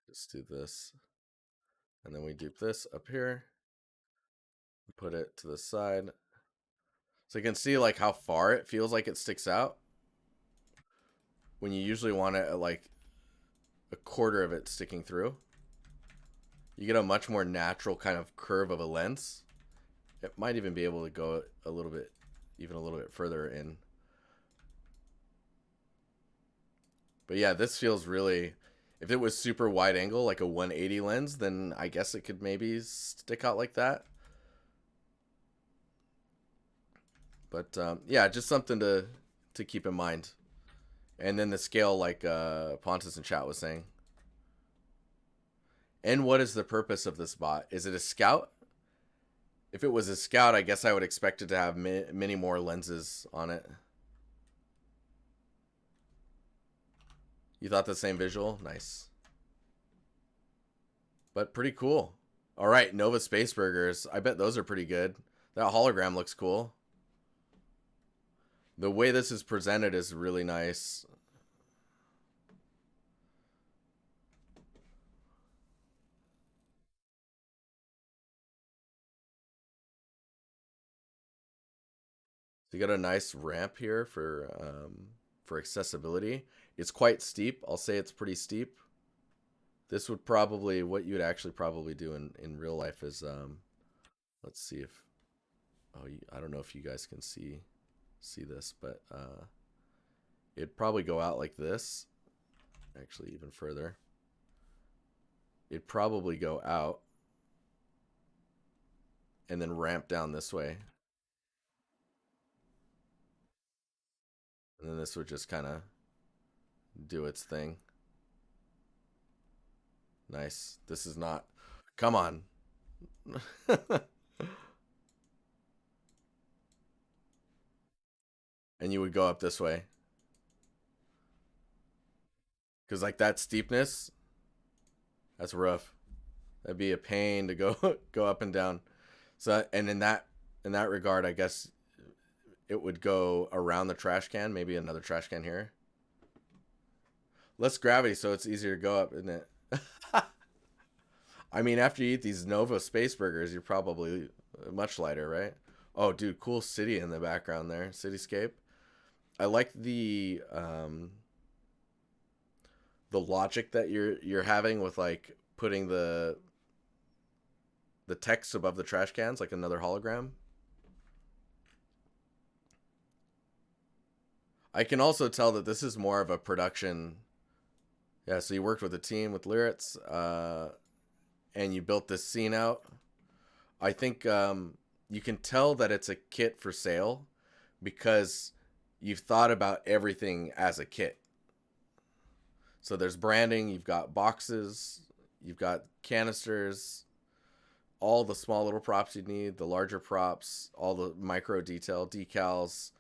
Just do this, and then we dupe this up here, put it to the side, so you can see like how far it feels like it sticks out when you usually want it at like a quarter of it sticking through. You get a much more natural kind of curve of a lens. It might even be able to go a little bit, even a little bit further in. But yeah, this feels really, if it was super wide angle, like a 180 lens, then I guess it could maybe stick out like that. But yeah, just something to keep in mind. And then the scale, like Pontus in chat was saying. And what is the purpose of this bot? Is it a scout? If it was a scout, I guess I would expect it to have many more lenses on it. You thought the same visual? Nice. But pretty cool. All right, Nova Space Burgers. I bet those are pretty good. That hologram looks cool. The way this is presented is really nice. So you got a nice ramp here for accessibility. It's quite steep. I'll say it's pretty steep. This would probably, what you'd actually probably do in real life is, let's see if, oh, I don't know if you guys can see this, but it'd probably go out like this. Actually, even further. It'd probably go out and then ramp down this way. And then this would just kind of do its thing. Nice. This is not, come on. And you would go up this way. Because like that steepness, that's rough. That'd be a pain to go go up and down. So and in that regard, I guess it would go around the trash can, maybe another trash can here. Less gravity, so it's easier to go up, isn't it? I mean, after you eat these Nova Space Burgers, you're probably much lighter, right? Oh, dude, cool city in the background there, cityscape. I like the logic that you're having with like putting the text above the trash cans, like another hologram. I can also tell that this is more of a production. Yeah, so you worked with a team with lyrics, and you built this scene out. I think you can tell that it's a kit for sale because you've thought about everything as a kit. So there's branding, you've got boxes, you've got canisters, all the small little props you need, the larger props, all the micro detail, decals,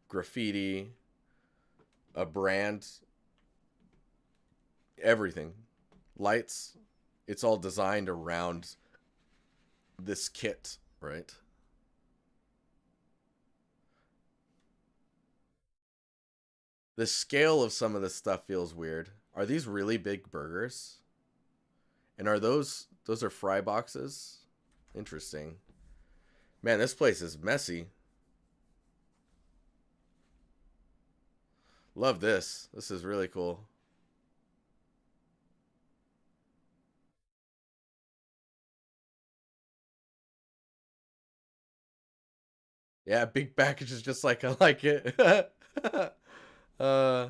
graffiti, a brand, everything. Lights, it's all designed around this kit, right? The scale of some of this stuff feels weird. Are these really big burgers? And are those are fry boxes? Interesting. Man, this place is messy. Love this. This is really cool. Yeah, big packages just like I like it. uh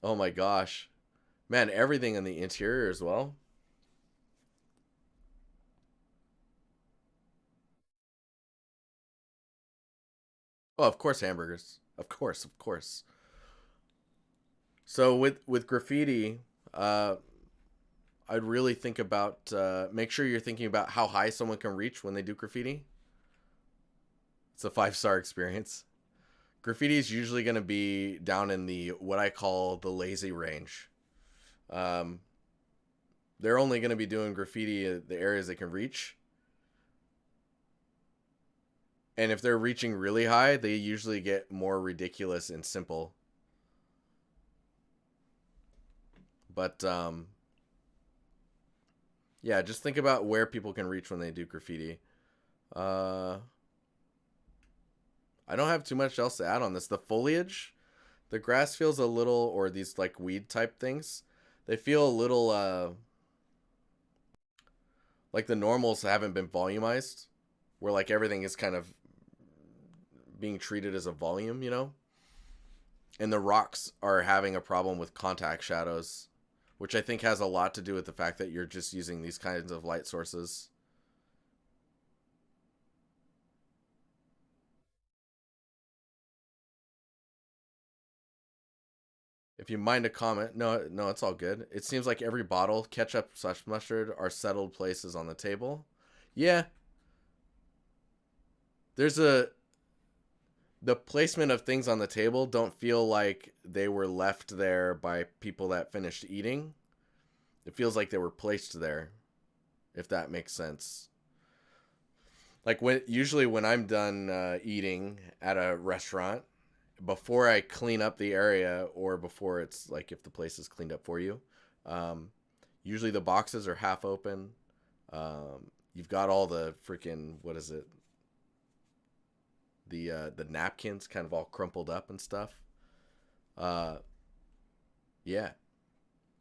oh my gosh. Man, everything in the interior as well. Oh, of course hamburgers. Of course, of course. So with graffiti, uh I'd really think about make sure you're thinking about how high someone can reach when they do graffiti. It's a 5-star experience. Graffiti is usually going to be down in the what I call the lazy range. Um, they're only going to be doing graffiti at the areas they can reach, and if they're reaching really high, they usually get more ridiculous and simple. But yeah, just think about where people can reach when they do graffiti. Uh, I don't have too much else to add on this. The foliage, the grass feels a little, or these like weed type things, they feel a little like the normals haven't been volumized, where like everything is kind of being treated as a volume, And the rocks are having a problem with contact shadows, which I think has a lot to do with the fact that you're just using these kinds of light sources. If you mind a comment, no, no, it's all good. It seems like every bottle, ketchup slash mustard, are settled places on the table. Yeah, there's a the placement of things on the table don't feel like they were left there by people that finished eating. It feels like they were placed there, if that makes sense. Like when I'm done eating at a restaurant, before I clean up the area or before it's like if the place is cleaned up for you, um, usually the boxes are half open. You've got all the freaking what is it? The napkins kind of all crumpled up and stuff. Uh, yeah,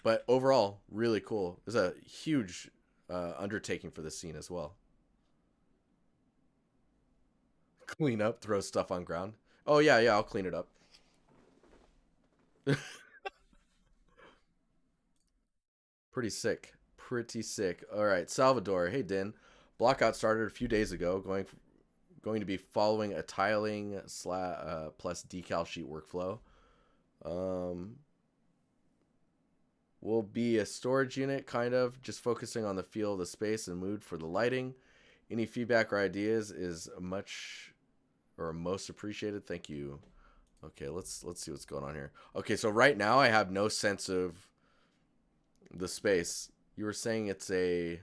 but overall, really cool. It's a huge undertaking for the scene as well. Clean up, throw stuff on ground. Oh yeah, yeah, I'll clean it up. Pretty sick. Pretty sick. All right, Salvador. Hey, Din. Blockout started a few days ago. Going to be following a tiling plus decal sheet workflow. Um, will be a storage unit, kind of just focusing on the feel of the space and mood for the lighting. Any feedback or ideas is much or most appreciated. Thank you. Okay, let's see what's going on here. Okay, so right now I have no sense of the space. You were saying it's a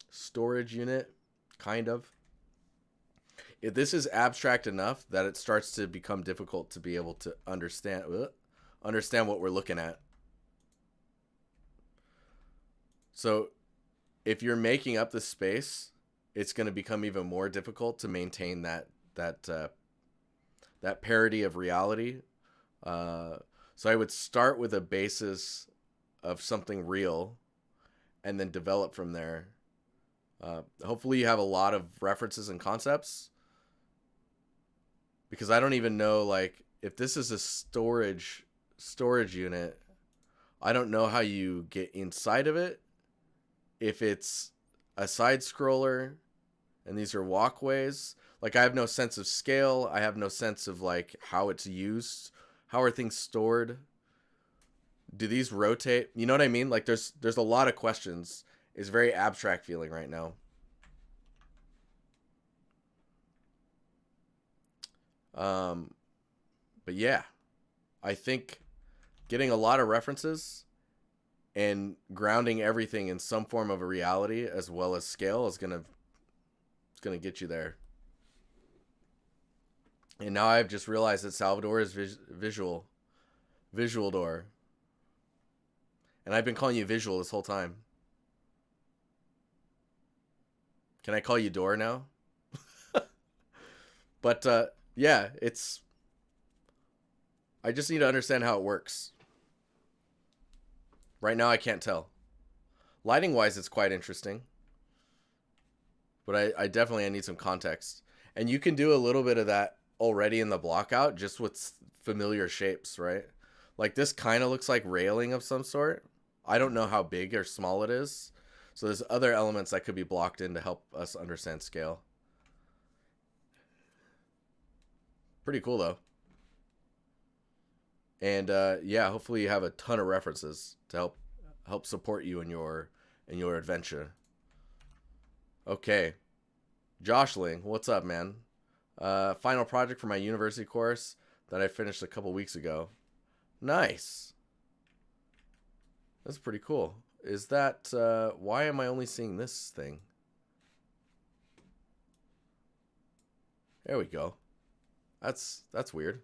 storage unit, kind of. If this is abstract enough that it starts to become difficult to be able to understand what we're looking at. So, if you're making up the space, it's going to become even more difficult to maintain that parity of reality. Uh, so I would start with a basis of something real, and then develop from there. Hopefully, you have a lot of references and concepts because I don't even know like if this is a storage unit, I don't know how you get inside of it. If it's a side scroller and these are walkways, like I have no sense of scale. I have no sense of like how it's used. How are things stored? Do these rotate? You know what I mean? Like there's a lot of questions. It's very abstract feeling right now. But yeah, I think getting a lot of references and grounding everything in some form of a reality as well as scale is gonna get you there. And now I've just realized that Salvador is visual door, and I've been calling you visual this whole time. Can I call you door now? But yeah, it's. I just need to understand how it works. Right now, I can't tell. Lighting wise, it's quite interesting. But I definitely need some context. And you can do a little bit of that already in the block out just with familiar shapes, right? Like this kind of looks like railing of some sort. I don't know how big or small it is. So there's other elements that could be blocked in to help us understand scale. Pretty cool though. And yeah, hopefully you have a ton of references to help support you in your adventure. Okay. Joshling, what's up, man? Final project for my university course that I finished a couple weeks ago. Nice. That's pretty cool. Is that why am I only seeing this thing? There we go. That's weird.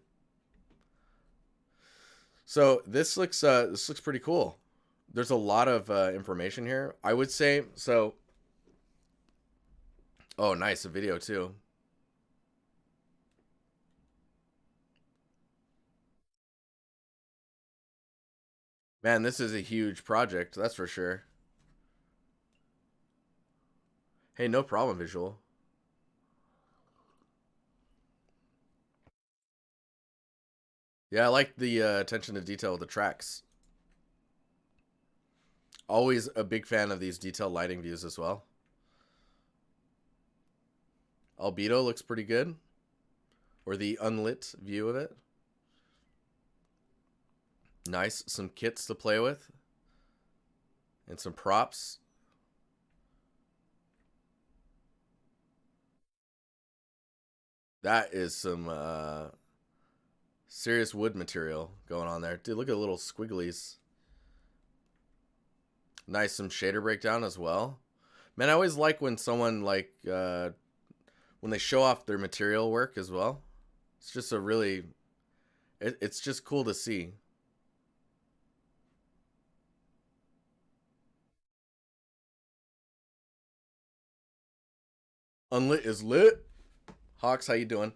So this looks pretty cool. There's a lot of information here. I would say so. Oh, nice, a video too. Man, this is a huge project, that's for sure. Hey, no problem, visual. Yeah, I like the attention to detail of the tracks. Always a big fan of these detailed lighting views as well. Albedo looks pretty good. Or the unlit view of it. Nice. Some kits to play with. And some props. That is some serious wood material going on there. Dude, look at the little squigglies. Nice, some shader breakdown as well. Man, I always like when someone like when they show off their material work as well. It's just a really, it's just cool to see. Unlit is lit. Hawks, how you doing?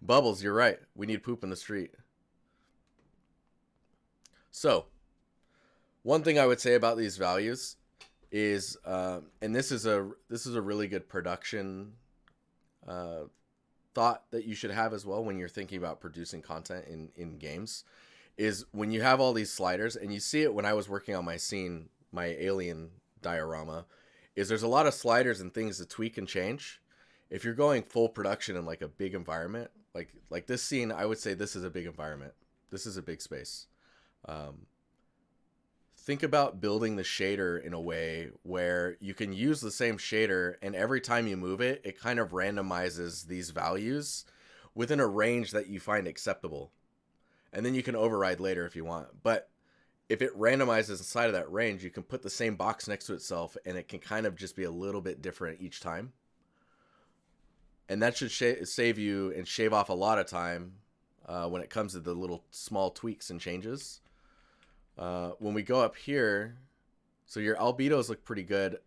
Bubbles, you're right. We need poop in the street. So, one thing I would say about these values is, and this is a really good production thought that you should have as well when you're thinking about producing content in games, is when you have all these sliders, and you see it when I was working on my scene, my alien diorama, is there's a lot of sliders and things to tweak and change. If you're going full production in like a big environment, like this scene, I would say this is a big environment. This is a big space. Um, think about building the shader in a way where you can use the same shader, and every time you move it, it kind of randomizes these values within a range that you find acceptable. And then you can override later if you want. But if it randomizes inside of that range, you can put the same box next to itself, and it can kind of just be a little bit different each time. And that should save you and shave off a lot of time when it comes to the little small tweaks and changes. When we go up here, so your albedos look pretty good.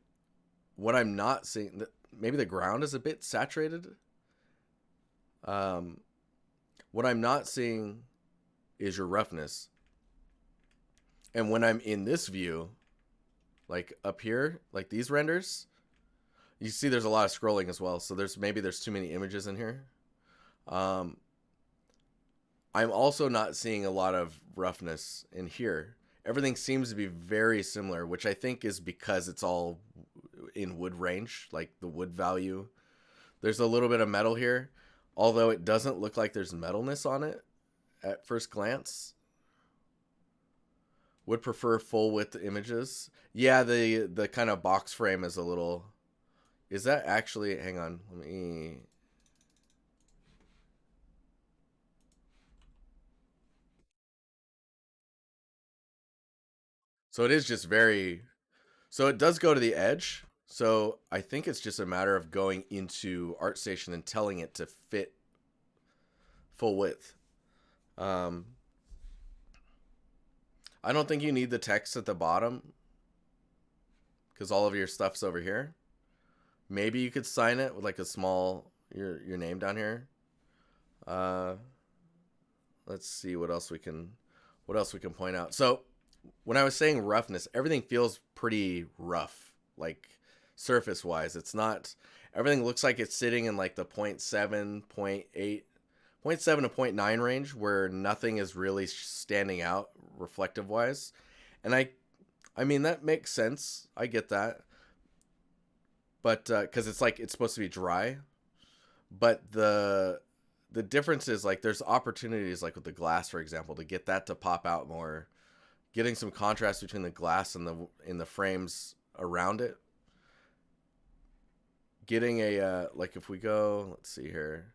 What I'm not seeing, maybe the ground is a bit saturated. What I'm not seeing is your roughness. And when I'm in this view, like up here, like these renders, You see there's a lot of scrolling as well, so maybe there's too many images in here. Um, I'm also not seeing a lot of roughness in here. Everything seems to be very similar, which I think is because it's all in wood range, like the wood value. There's a little bit of metal here, although it doesn't look like there's metalness on it at first glance. Would prefer full width images. Yeah, the kind of box frame is a little... Is that actually... Hang on, let me... So it is just very... So it does go to the edge. So I think it's just a matter of going into ArtStation and telling it to fit full width. I don't think you need the text at the bottom because all of your stuff's over here. Maybe you could sign it with like a small your name down here. Let's see what else we can point out. So when I was saying roughness, everything feels pretty rough, like surface wise. It's not, everything looks like it's sitting in like the 0.7, 0.8, 0.7 to 0.9 range where nothing is really standing out reflective wise. And I mean, that makes sense. I get that. But because it's like it's supposed to be dry. But the difference is like there's opportunities like with the glass, for example, to get that to pop out more. Getting some contrast between the glass and the frames around it. Getting a like if we go, let's see here.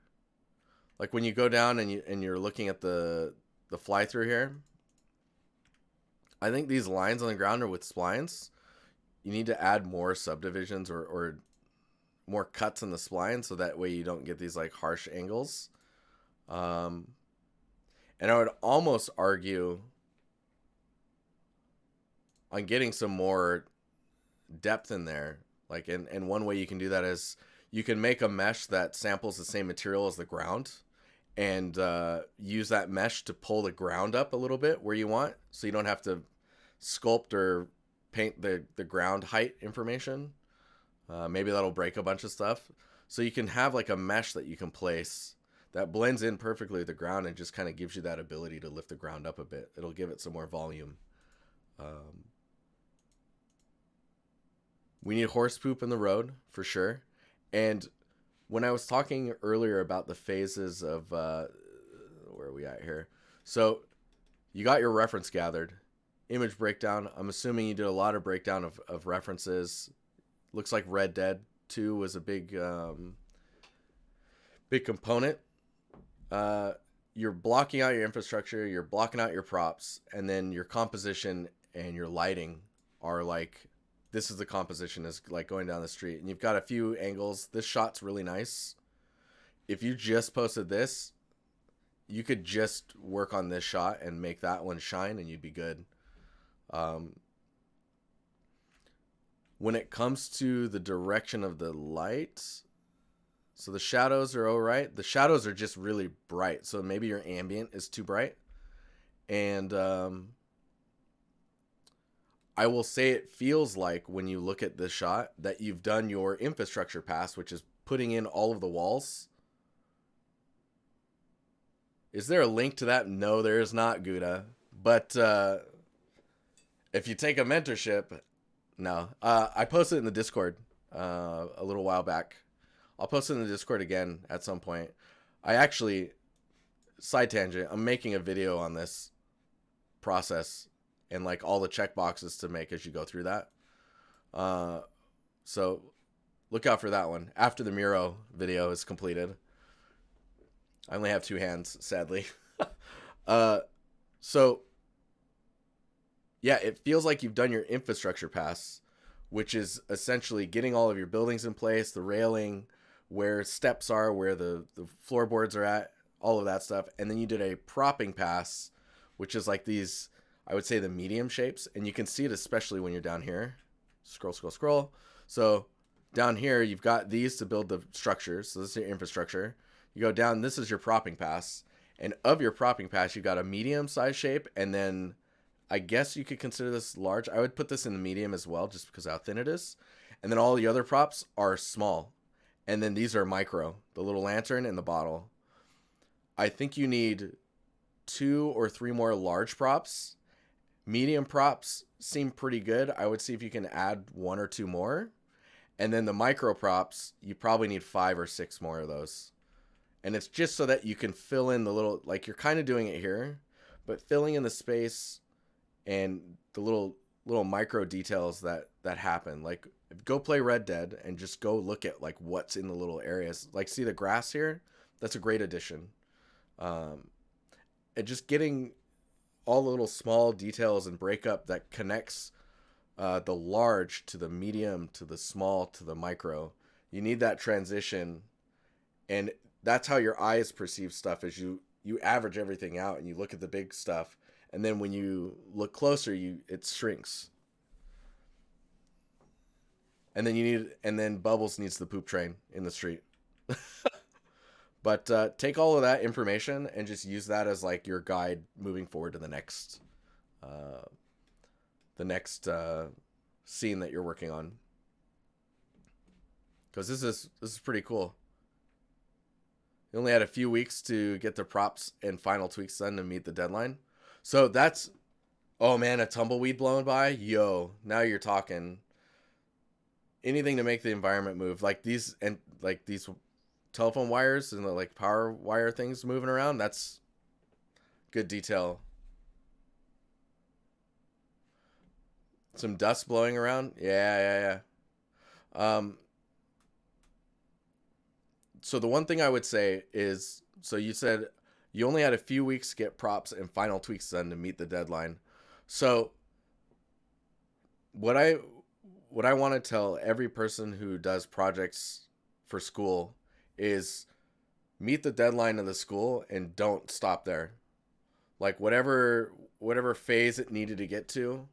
Like when you go down and you're looking at the fly through here. I think these lines on the ground are with splines. You need to add more subdivisions or more cuts in the spline so that way you don't get these like harsh angles. And I would almost argue on getting some more depth in there. Like, and one way you can do that is you can make a mesh that samples the same material as the ground and use that mesh to pull the ground up a little bit where you want, so you don't have to sculpt or paint the ground height information. Maybe that'll break a bunch of stuff. So you can have like a mesh that you can place that blends in perfectly with the ground and just kind of gives you that ability to lift the ground up a bit. It'll give it some more volume. We need horse poop in the road for sure. And when I was talking earlier about the phases of where are we at here? So you got your reference gathered, image breakdown. I'm assuming you did a lot of breakdown of references. Looks like Red Dead 2 was a big component. You're blocking out your infrastructure, you're blocking out your props, and then your composition and your lighting are like, this is the composition is like going down the street. And you've got a few angles. This shot's really nice. If you just posted this, you could just work on this shot and make that one shine and you'd be good. When it comes to the direction of the light, so the shadows are all right. The shadows are just really bright. So maybe your ambient is too bright. And I will say it feels like when you look at this shot that you've done your infrastructure pass, which is putting in all of the walls. Is there a link to that? No, there is not, Gouda. But if you take a mentorship, no. I posted it in the Discord a little while back. I'll post it in the Discord again at some point. I actually, side tangent, I'm making a video on this process and like all the check boxes to make as you go through that. So look out for that one after the Miro video is completed. I only have two hands, sadly. So yeah, it feels like you've done your infrastructure pass, which is essentially getting all of your buildings in place, the railing, where steps are, where the floorboards are at, all of that stuff. And then you did a propping pass, which is like these, I would say the medium shapes. And you can see it especially when you're down here. Scroll, scroll, scroll. So down here, you've got these to build the structures. So this is your infrastructure. You go down, this is your propping pass. And of your propping pass, you've got a medium size shape. And then I guess you could consider this large. I would put this in the medium as well, just because of how thin it is. And then all the other props are small. And then these are micro, the little lantern and the bottle. I think you need 2 or 3 more large props. Medium props seem pretty good. I would see if you can add 1 or 2 more. And then the micro props, you probably need 5 or 6 more of those. And it's just so that you can fill in the little, like you're kind of doing it here, but filling in the space and the little micro details that happen. Like go play Red Dead and just go look at like what's in the little areas. Like see the grass here? That's a great addition. And just getting all the little small details and breakup that connects the large to the medium to the small to the micro. You need that transition, and that's how your eyes perceive stuff. Is you average everything out and you look at the big stuff, and then when you look closer, it shrinks. And then Bubbles needs the poop train in the street. But take all of that information and just use that as like your guide moving forward to the next scene that you're working on. Because this is pretty cool. You only had a few weeks to get the props and final tweaks done to meet the deadline. So that's, oh man, a tumbleweed blowing by. Yo, now you're talking. Anything to make the environment move, like these telephone wires and the like power wire things moving around. That's good detail. Some dust blowing around. Yeah. So the one thing I would say is, so you said you only had a few weeks to get props and final tweaks done to meet the deadline. So what I want to tell every person who does projects for school is meet the deadline of the school and don't stop there. Like whatever phase it needed to get to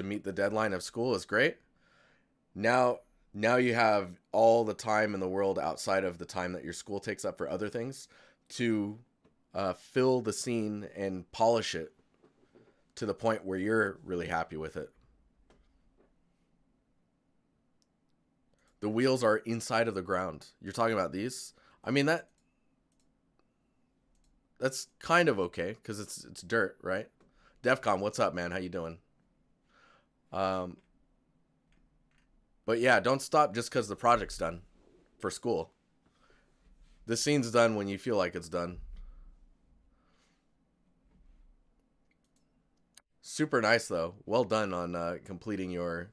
meet the deadline of school is great. Now you have all the time in the world outside of the time that your school takes up for other things to fill the scene and polish it to the point where you're really happy with it. The wheels are inside of the ground. You're talking about these? I mean, that's kind of okay because it's dirt, right? Defcon, what's up, man? How you doing? But yeah, don't stop just because the project's done for school. The scene's done when you feel like it's done. Super nice though. Well done on completing your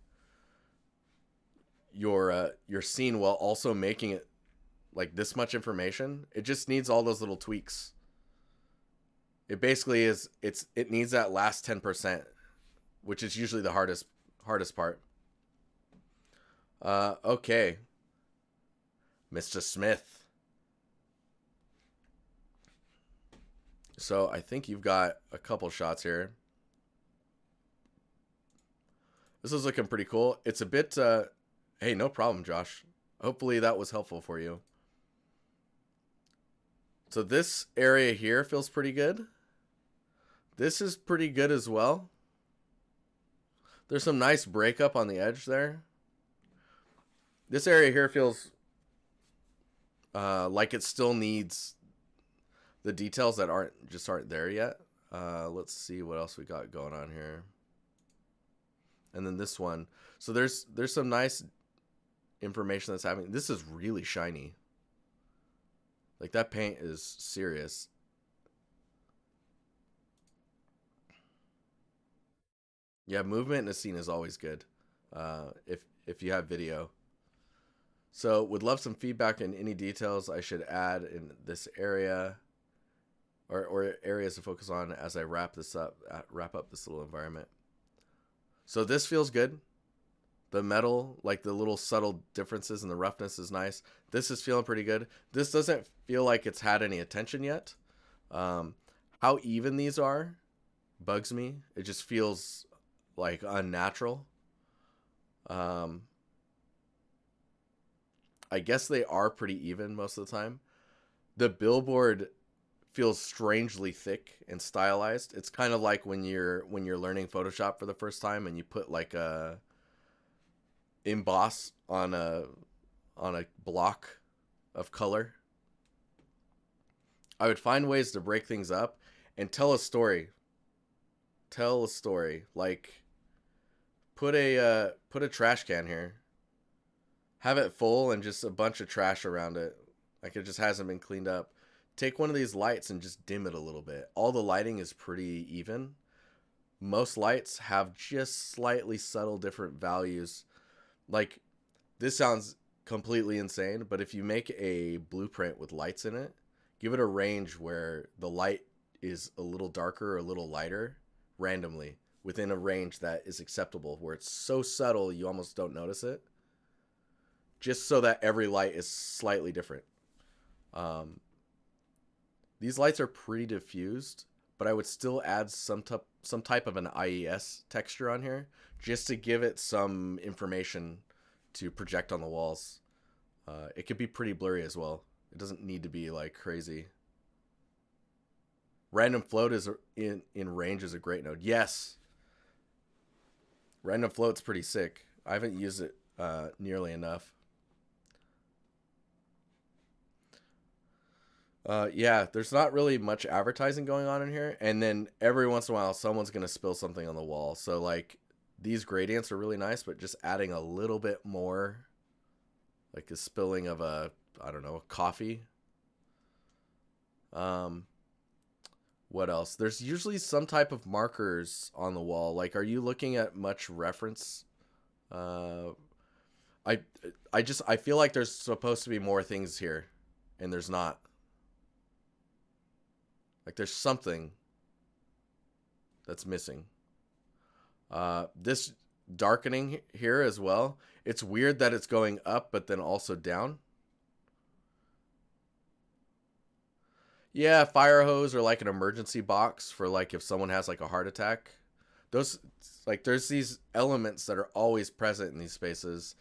scene while also making it like this much information. It just needs all those little tweaks. It basically is it needs that last 10%, which is usually the hardest part. Okay. Mr. Smith. So I think you've got a couple shots here. This is looking pretty cool. It's a bit hey, no problem, Josh. Hopefully that was helpful for you. So this area here feels pretty good. This is pretty good as well. There's some nice breakup on the edge there. This area here feels like it still needs the details that aren't there yet. Let's see what else we got going on here. And then this one. So there's some nice information that's happening. This is really shiny. Like that paint is serious. Yeah, movement in a scene is always good. If you have video. So would love some feedback in any details I should add in this area or areas to focus on as I wrap up this little environment. So this feels good. The metal, like the little subtle differences in the roughness is nice. This is feeling pretty good. This doesn't feel like it's had any attention yet. How even these are bugs me. It just feels like unnatural. I guess they are pretty even most of the time. The billboard feels strangely thick and stylized. It's kind of like when you're learning Photoshop for the first time and you put like a emboss on a block of color. I would find ways to break things up and tell a story. Tell a story. Like put a trash can here. Have it full and just a bunch of trash around it. Like it just hasn't been cleaned up. Take one of these lights and just dim it a little bit. All the lighting is pretty even. Most lights have just slightly subtle different values. Like this sounds completely insane, but if you make a blueprint with lights in it, give it a range where the light is a little darker or a little lighter randomly within a range that is acceptable, where it's so subtle you almost don't notice it, just so that every light is slightly different. Um, these lights are pretty diffused, but I would still add some type of an IES texture on here just to give it some information to project on the walls. It could be pretty blurry as well. It doesn't need to be like crazy. Random float is in range is a great node. Yes, random float's pretty sick. I haven't used it nearly enough. Yeah, there's not really much advertising going on in here, and then every once in a while someone's gonna spill something on the wall. So like these gradients are really nice, but just adding a little bit more, like the spilling of a, I don't know, a coffee. What else? There's usually some type of markers on the wall. Like, are you looking at much reference? Uh, I I feel like there's supposed to be more things here, and there's not. Like there's something that's missing. This darkening here as well. It's weird that it's going up, but then also down. Yeah, fire hose or like an emergency box for like if someone has like a heart attack. Those like there's these elements that are always present in these spaces.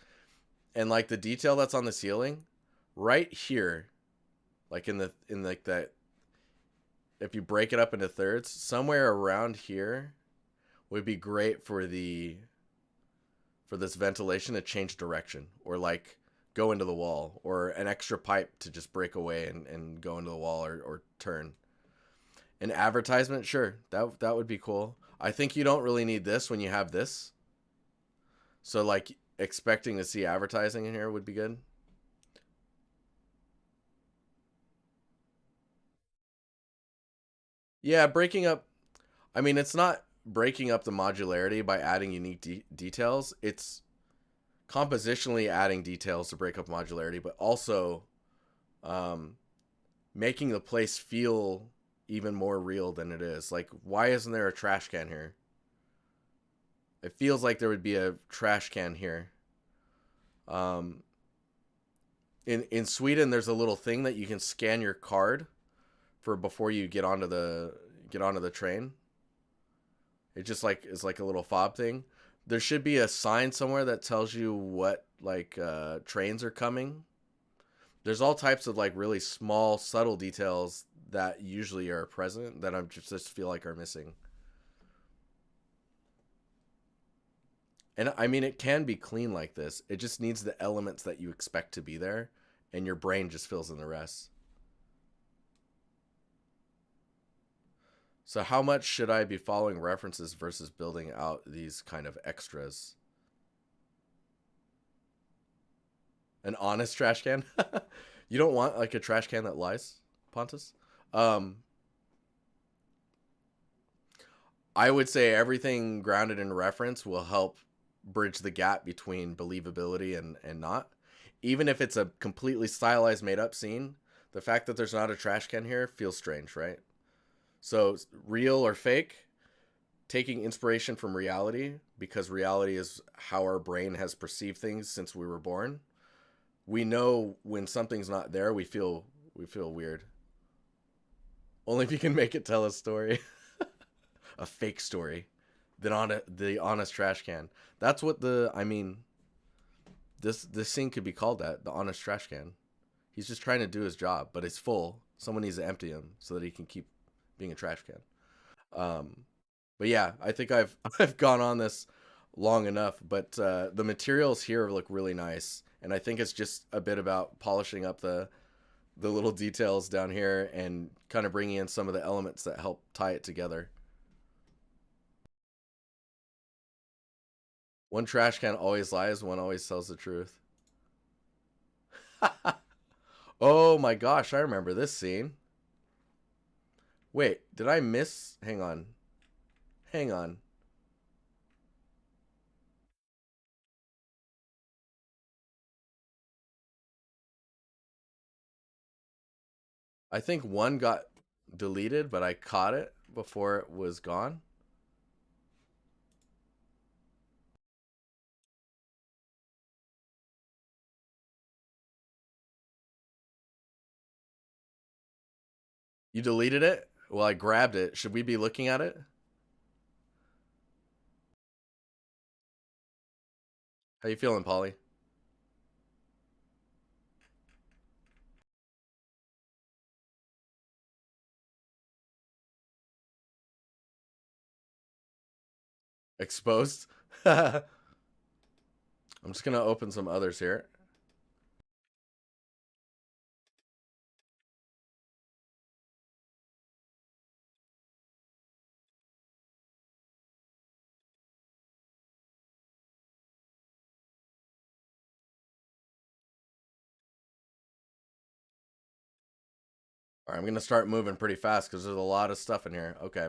And like the detail that's on the ceiling right here, like in like that, if you break it up into thirds, somewhere around here would be great for this ventilation to change direction or like go into the wall, or an extra pipe to just break away and go into the wall, or turn. An advertisement, sure, that would be cool. I think you don't really need this when you have this. So like expecting to see advertising in here would be good. Yeah, breaking up, I mean, it's not breaking up the modularity by adding unique details. It's compositionally adding details to break up modularity, but also um, making the place feel even more real than it is. Like, why isn't there a trash can here? It feels like there would be a trash can here. Um, in Sweden, there's a little thing that you can scan your card for before you get onto the train. It just like is like a little fob thing. There should be a sign somewhere that tells you what like trains are coming. There's all types of like really small, subtle details that usually are present that I just feel like are missing. And I mean, it can be clean like this. It just needs the elements that you expect to be there, and your brain just fills in the rest. So, how much should I be following references versus building out these kind of extras? An honest trash can? You don't want like a trash can that lies, Pontus? Um, I would say everything grounded in reference will help bridge the gap between believability and not. Even if it's a completely stylized, made up scene, the fact that there's not a trash can here feels strange, right? So, real or fake, taking inspiration from reality, because reality is how our brain has perceived things since we were born. We know when something's not there, we feel weird. Only if you can make it tell a story, a fake story, than on the honest trash can. That's what the I mean. This scene could be called that, the honest trash can. He's just trying to do his job, but it's full. Someone needs to empty him so that he can keep being a trash can. Um, but yeah, I think I've I've gone on this long enough. But the materials here look really nice, and I think it's just a bit about polishing up the little details down here and kind of bringing in some of the elements that help tie it together. One trash can always lies, one always tells the truth. Oh my gosh, I remember this scene. Wait, did I miss? Hang on. Hang on. I think one got deleted, but I caught it before it was gone. You deleted it? Well, I grabbed it. Should we be looking at it? How you feeling, Polly? Exposed? I'm just gonna open some others here. All right, I'm gonna start moving pretty fast because there's a lot of stuff in here. Okay.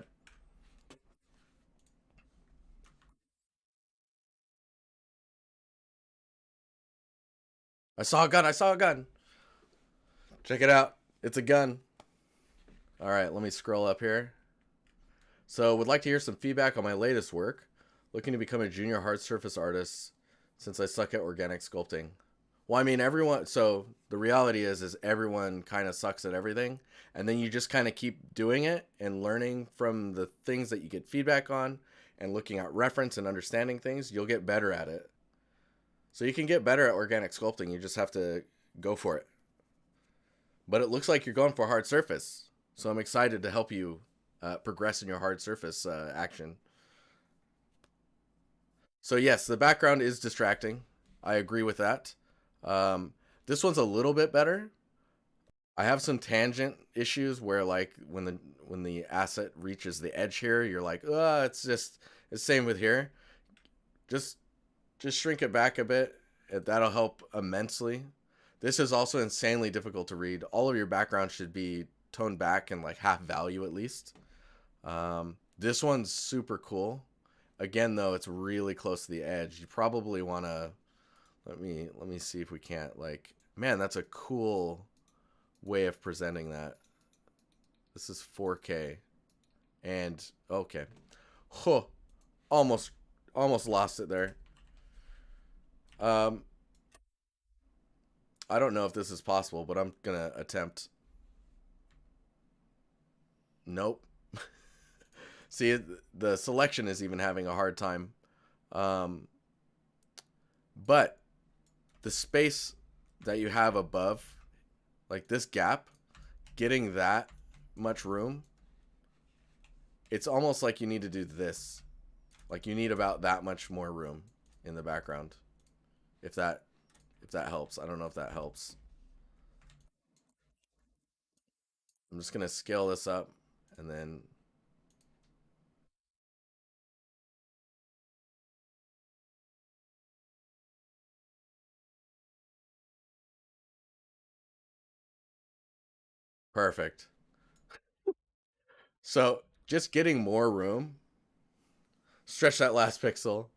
I saw a gun. I saw a gun. Check it out. It's a gun. All right, let me scroll up here. So, would like to hear some feedback on my latest work. Looking to become a junior hard surface artist since I suck at organic sculpting. Well, I mean, everyone. So the reality is everyone kind of sucks at everything, and then you just kind of keep doing it and learning from the things that you get feedback on, and looking at reference and understanding things. You'll get better at it. So you can get better at organic sculpting. You just have to go for it. But it looks like you're going for hard surface, so I'm excited to help you progress in your hard surface action. So yes, the background is distracting. I agree with that. Um, this one's a little bit better. I have some tangent issues where like when the asset reaches the edge here, you're like, it's the same with here. Just just shrink it back a bit. That'll help immensely. This is also insanely difficult to read. All of your background should be toned back and like half value at least. This one's super cool. Again, though, it's really close to the edge. You probably want to let me see if we can't like. Man, that's a cool way of presenting that. This is 4K, and okay, huh, almost almost lost it there. Um, I don't know if this is possible, but I'm gonna attempt. Nope. See, the selection is even having a hard time. Um, but the space that you have above, like this gap, getting that much room, it's almost like you need to do this. Like you need about that much more room in the background. If that helps. I don't know if that helps. I'm just gonna scale this up and then perfect. So just getting more room, stretch that last pixel.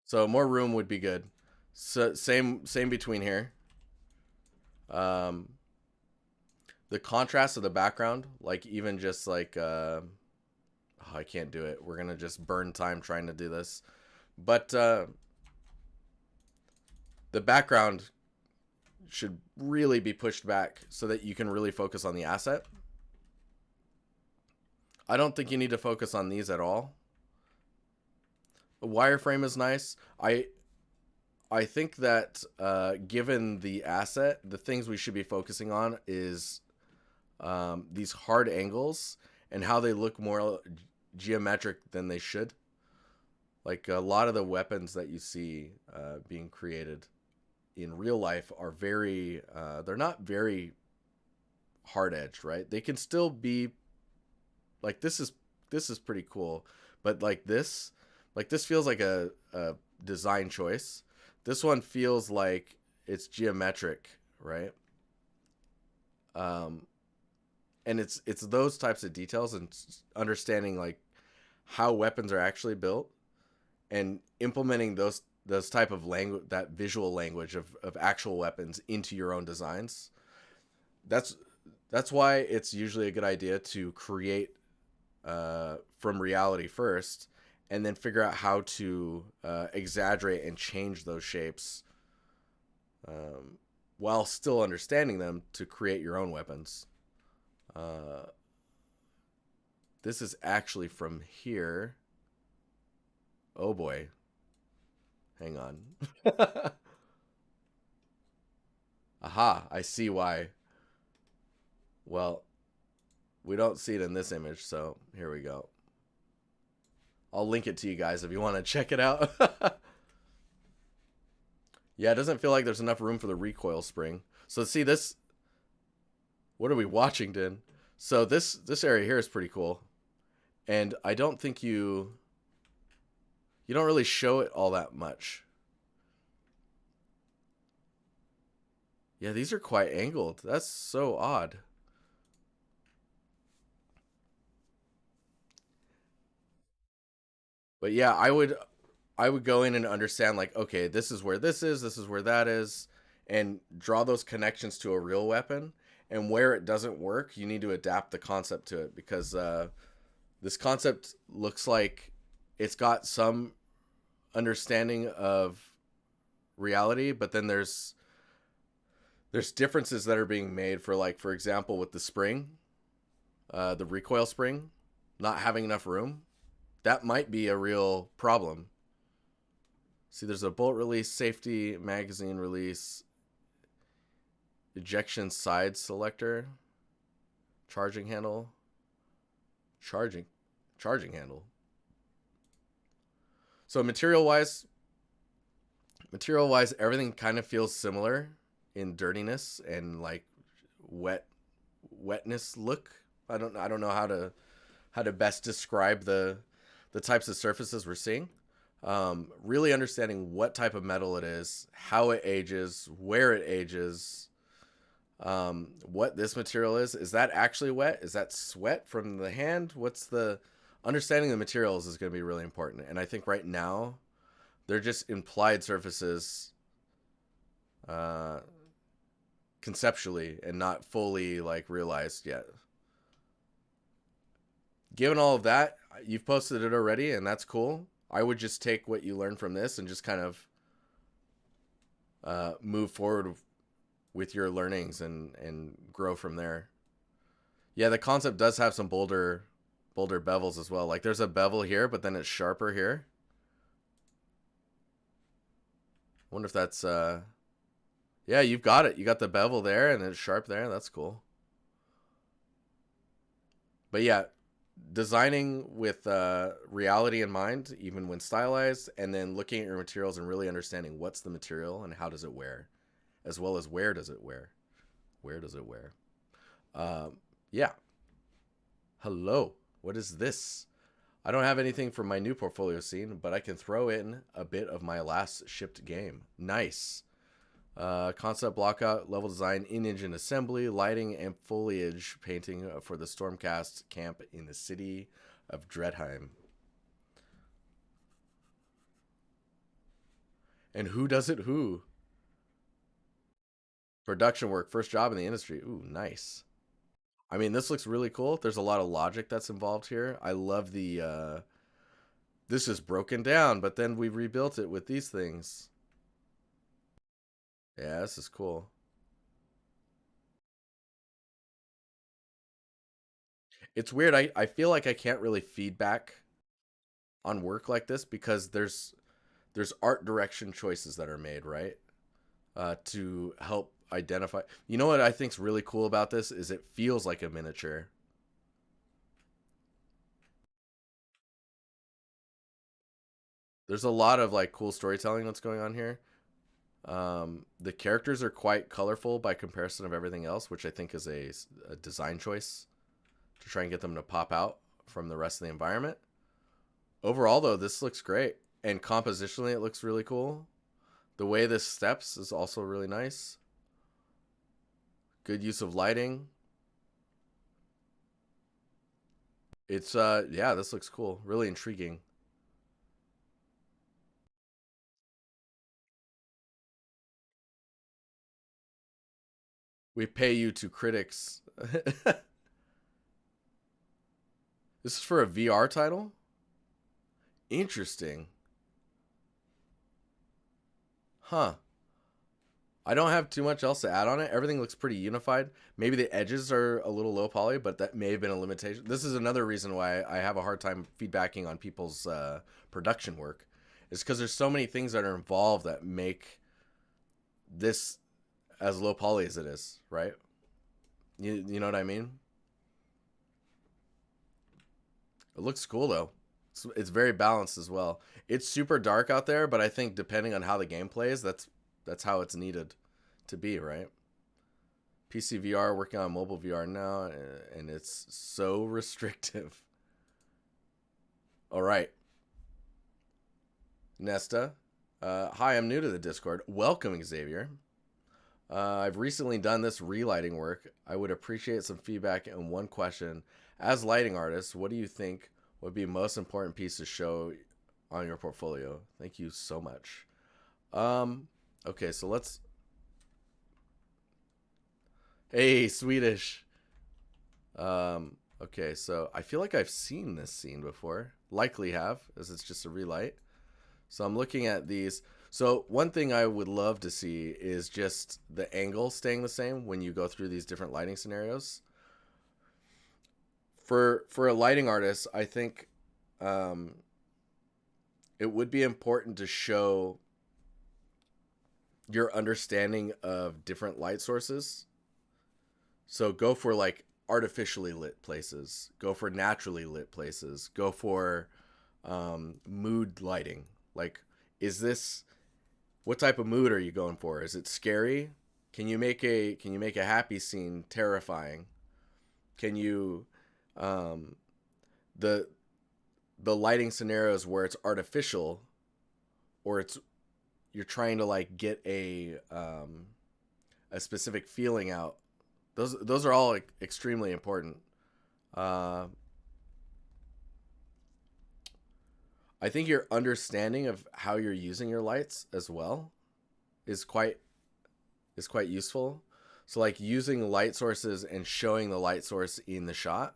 So more room would be good. So same between here. Um, the contrast of the background, like even just like oh, I can't do it. We're gonna just burn time trying to do this. But the background should really be pushed back so that you can really focus on the asset. I don't think you need to focus on these at all. The wireframe is nice. I think that given the asset, the things we should be focusing on is these hard angles and how they look more geometric than they should. Like a lot of the weapons that you see being created in real life are very, they're not very hard edged, right? They can still be like, this is pretty cool, but like this feels like a design choice. This one feels like it's geometric, right? And it's those types of details and understanding like how weapons are actually built and implementing those type of language, that visual language of actual weapons into your own designs. That's why it's usually a good idea to create from reality first, and then figure out how to exaggerate and change those shapes while still understanding them to create your own weapons. This is actually from here. Oh boy. Hang on. Aha, I see why. Well, we don't see it in this image, so here we go. I'll link it to you guys if you want to check it out. Yeah, it doesn't feel like there's enough room for the recoil spring. So see this, what are we watching, Din? So this area here is pretty cool. And I don't think you don't really show it all that much. Yeah, these are quite angled. That's so odd. But yeah, I would go in and understand like, okay, this is where this is where that is, and draw those connections to a real weapon. And where it doesn't work, you need to adapt the concept to it, because this concept looks like it's got some understanding of reality, but then there's differences that are being made for, like, for example, with the spring, the recoil spring, not having enough room. That might be a real problem. See, there's a bolt release, safety, magazine release, ejection side selector, charging handle, charging handle. So material wise, everything kind of feels similar in dirtiness and like wetness look. I don't know how to best describe the types of surfaces we're seeing. Really understanding what type of metal it is, how it ages, where it ages, what this material is. Is that actually wet? Is that sweat from the hand? What's the understanding the materials is going to be really important. And I think right now they're just implied surfaces conceptually and not fully like realized yet. Given all of that, you've posted it already, and that's cool. I would just take what you learned from this and just kind of move forward with your learnings and grow from there. Yeah, the concept does have some bolder bevels as well. Like there's a bevel here, but then it's sharper here. I wonder if that's yeah, you've got it. You got the bevel there and it's sharp there. That's cool. But yeah, designing with reality in mind, even when stylized, and then looking at your materials and really understanding what's the material and how does it wear, as well as where does it wear. Yeah. Hello. What is this? I don't have anything from my new portfolio scene, but I can throw in a bit of my last shipped game. Nice. Concept blockout, level design, in-engine assembly, lighting, and foliage painting for the Stormcast camp in the city of Dredheim. And who does it who? Production work, first job in the industry. Ooh, nice. I mean, this looks really cool. There's a lot of logic that's involved here. I love the, this is broken down, but then we rebuilt it with these things. Yeah, this is cool. It's weird. I feel like I can't really feedback on work like this because there's art direction choices that are made, right? To help identify. You know what I think's really cool about this is it feels like a miniature. There's a lot of like cool storytelling that's going on here. The characters are quite colorful by comparison of everything else, which I think is a design choice to try and get them to pop out from the rest of the environment. Overall, though, this looks great. And compositionally, it looks really cool. The way this steps is also really nice. Good use of lighting. It's, yeah, this looks cool. Really intriguing. We pay you to critics. This is for a VR title? Interesting. Huh. I don't have too much else to add on it. Everything looks pretty unified. Maybe the edges are a little low poly, but that may have been a limitation. This is another reason why I have a hard time feedbacking on people's production work. Is because there's so many things that are involved that make this as low poly as it is, right? You know what I mean? It looks cool though. It's very balanced as well. It's super dark out there, but I think depending on how the game plays, that's how it's needed to be, right? PC VR, working on mobile VR now, and it's so restrictive. All right. Nesta. Hi, I'm new to the Discord. Welcome, Xavier. I've recently done this relighting work. I would appreciate some feedback and one question. As lighting artists, what do you think would be most important piece to show on your portfolio? Thank you so much. Okay, so let's... Hey, Swedish. Okay, so I feel like I've seen this scene before. Likely have, as it's just a relight. So I'm looking at these. So one thing I would love to see is just the angle staying the same when you go through these different lighting scenarios. For a lighting artist, I think it would be important to show your understanding of different light sources. So go for like artificially lit places, go for naturally lit places, go for mood lighting. Like, is this, what type of mood are you going for? Is it scary? Can you make a happy scene terrifying? Can you the lighting scenarios where it's artificial, or it's, you're trying to like get a specific feeling out. Those are all extremely important. I think your understanding of how you're using your lights as well is quite useful. So like using light sources and showing the light source in the shot,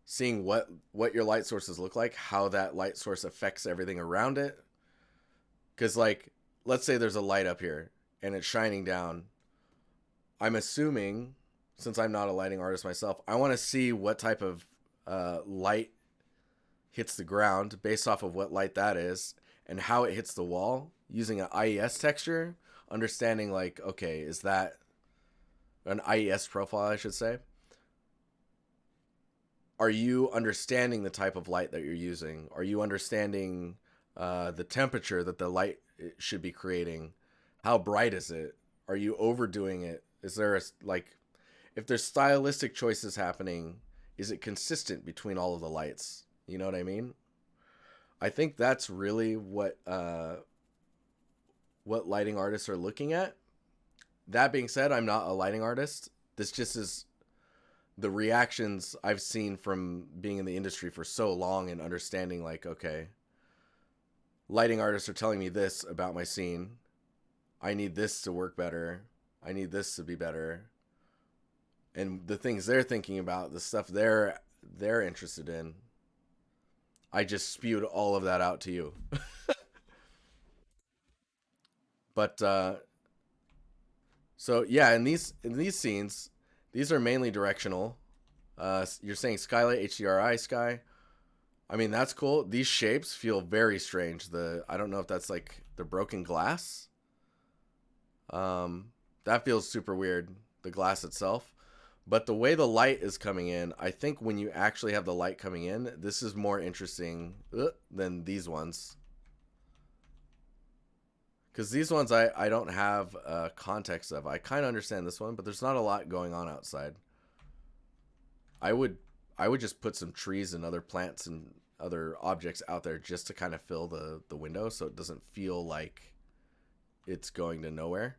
seeing what your light sources look like, how that light source affects everything around it. Because like, let's say there's a light up here and it's shining down. I'm assuming, since I'm not a lighting artist myself, I want to see what type of light hits the ground based off of what light that is and how it hits the wall using an IES texture, understanding like, okay, is that an IES profile, I should say? Are you understanding the type of light that you're using? Are you understanding the temperature that the light should be creating? How bright is it? Are you overdoing it? Is there a, like, if there's stylistic choices happening, is it consistent between all of the lights? You know what I mean? I think that's really what lighting artists are looking at. That being said, I'm not a lighting artist. This just is the reactions I've seen from being in the industry for so long and understanding like, okay, lighting artists are telling me this about my scene. I need this to work better. I need this to be better. And the things they're thinking about, the stuff they're interested in, I just spewed all of that out to you. But so yeah, in these scenes, these are mainly directional. You're saying skylight, HDRI sky. I mean, that's cool. These shapes feel very strange. I don't know if that's like the broken glass. That feels super weird, the glass itself. But the way the light is coming in, I think when you actually have the light coming in, this is more interesting than these ones. Because these ones I don't have context of. I kind of understand this one, but there's not a lot going on outside. I would just put some trees and other plants and other objects out there just to kind of fill the window so it doesn't feel like it's going to nowhere.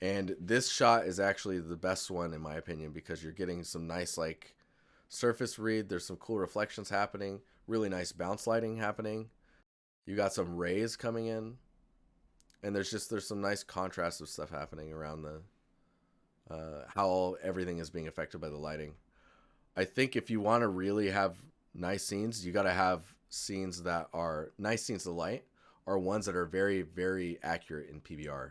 And this shot is actually the best one in my opinion because you're getting some nice like surface read. There's some cool reflections happening. Really nice bounce lighting happening. You got some rays coming in. And there's some nice contrast of stuff happening around the how everything is being affected by the lighting. I think if you want to really have nice scenes, you got to have scenes that are nice scenes of light are ones that are very, very accurate in PBR.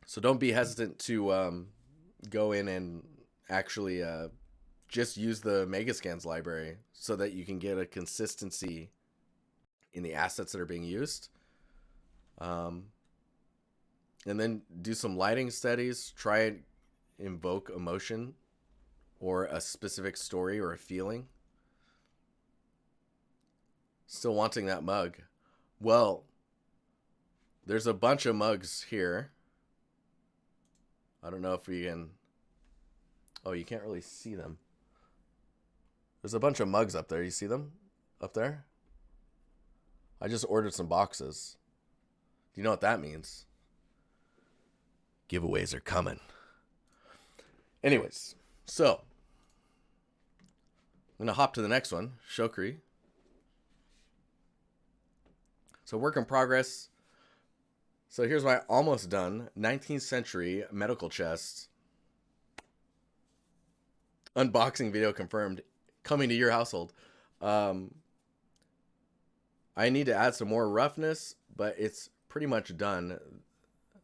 So don't be hesitant to go in and actually just use the Megascans library so that you can get a consistency in the assets that are being used. And then do some lighting studies. Try and invoke emotion or a specific story or a feeling. Still wanting that mug. Well, there's a bunch of mugs here. I don't know if we can... Oh, you can't really see them. There's a bunch of mugs up there. You see them? Up there? I just ordered some boxes. Do you know what that means? Giveaways are coming. Anyways, so I'm going to hop to the next one, Shokri. So work in progress. So here's my almost done 19th century medical chest. Unboxing video confirmed. Coming to your household. I need to add some more roughness, but it's pretty much done.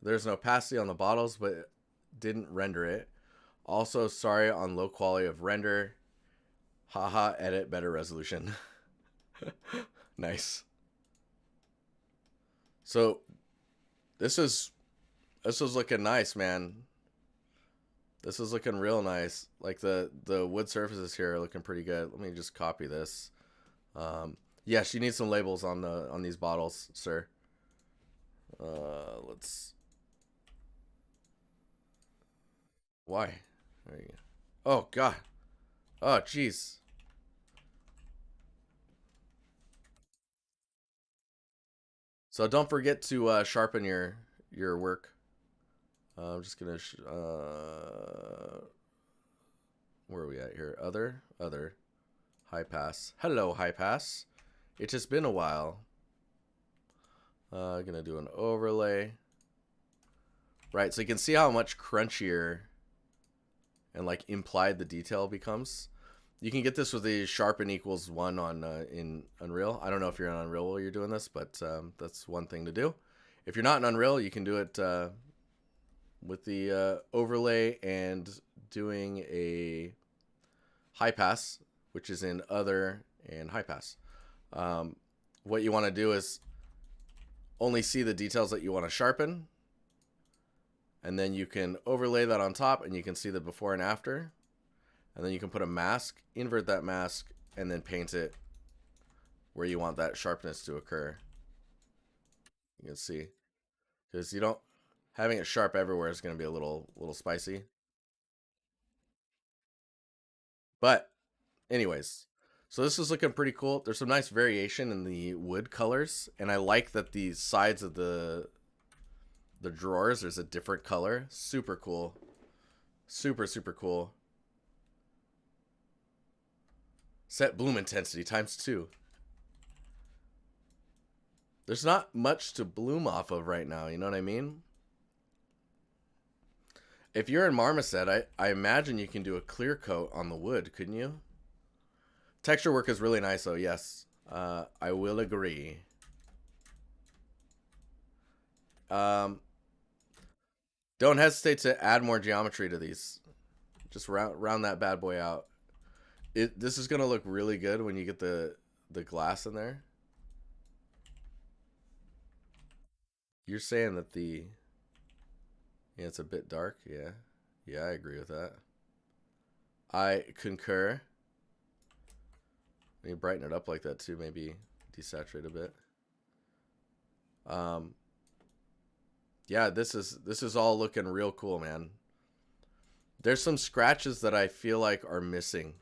There's no opacity on the bottles, but didn't render it. Also, sorry on low quality of render. Haha, edit, better resolution. Nice. So, this is looking nice, man. This is looking real nice. Like the wood surfaces here are looking pretty good. Let me just copy this. Yes, you need some labels on these bottles, sir. Let's. Why? There you go. Oh God. Oh jeez. So don't forget to sharpen your work. I'm just gonna. Where are we at here? Other. High pass. Hello, high pass. It has been a while. Gonna do an overlay. Right, so you can see how much crunchier and like implied the detail becomes. You can get this with the sharpen equals 1 on in Unreal. I don't know if you're on Unreal while you're doing this, but that's one thing to do. If you're not in Unreal, you can do it with the overlay and doing a high pass, which is in other and high pass. What you want to do is only see the details that you want to sharpen, and then you can overlay that on top and you can see the before and after, and then you can put a mask, invert that mask, and then paint it where you want that sharpness to occur. You can see, because you don't, having it sharp everywhere is going to be a little spicy. But anyways, so this is looking pretty cool. There's some nice variation in the wood colors, and I like that the sides of the drawers, there's a different color. Super cool. Super cool. Set bloom intensity ×2. There's not much to bloom off of right now, you know what I mean? If you're in Marmoset, I imagine you can do a clear coat on the wood, couldn't you? Texture work is really nice, though, yes. I will agree. Don't hesitate to add more geometry to these. Just round that bad boy out. This is going to look really good when you get the glass in there. You're saying that yeah, it's a bit dark. Yeah, I agree with that. I concur. Let me brighten it up like that too. Maybe desaturate a bit. Um, yeah, this is all looking real cool, man. There's some scratches that I feel like are missing,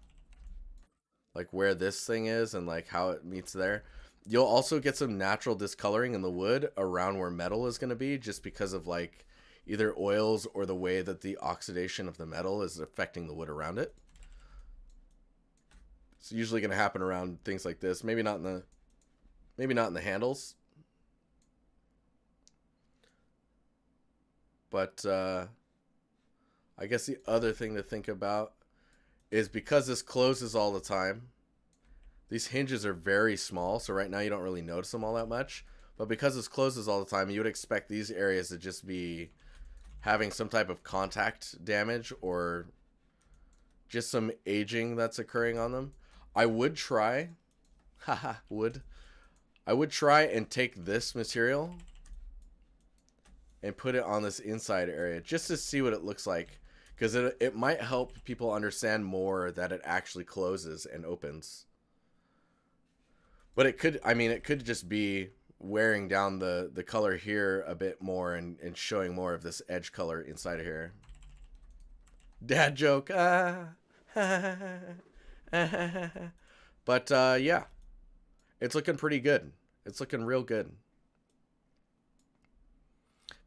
like where this thing is and like how it meets there. You'll also get some natural discoloring in the wood around where metal is going to be, just because of like either oils or the way that the oxidation of the metal is affecting the wood around it. It's usually going to happen around things like this. Maybe not in the handles, but I guess the other thing to think about is because this closes all the time, these hinges are very small, so right now you don't really notice them all that much. But because this closes all the time, you would expect these areas to just be having some type of contact damage or just some aging that's occurring on them. I would try, haha, I would try and take this material and put it on this inside area just to see what it looks like, because it might help people understand more that it actually closes and opens. But it could just be wearing down the color here a bit more and showing more of this edge color inside of here. Dad joke. But yeah, it's looking pretty good. It's looking real good.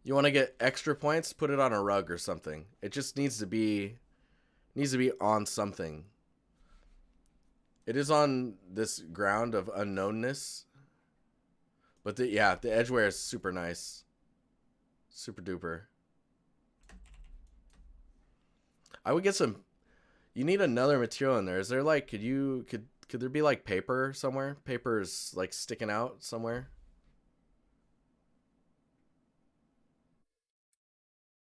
You want to get extra points? Put it on a rug or something. It just needs to be on something. It is on this ground of unknownness. But the edgeware is super nice. Super duper. I would get some. You need another material in there. Is there like could there be like paper somewhere? Paper is like sticking out somewhere.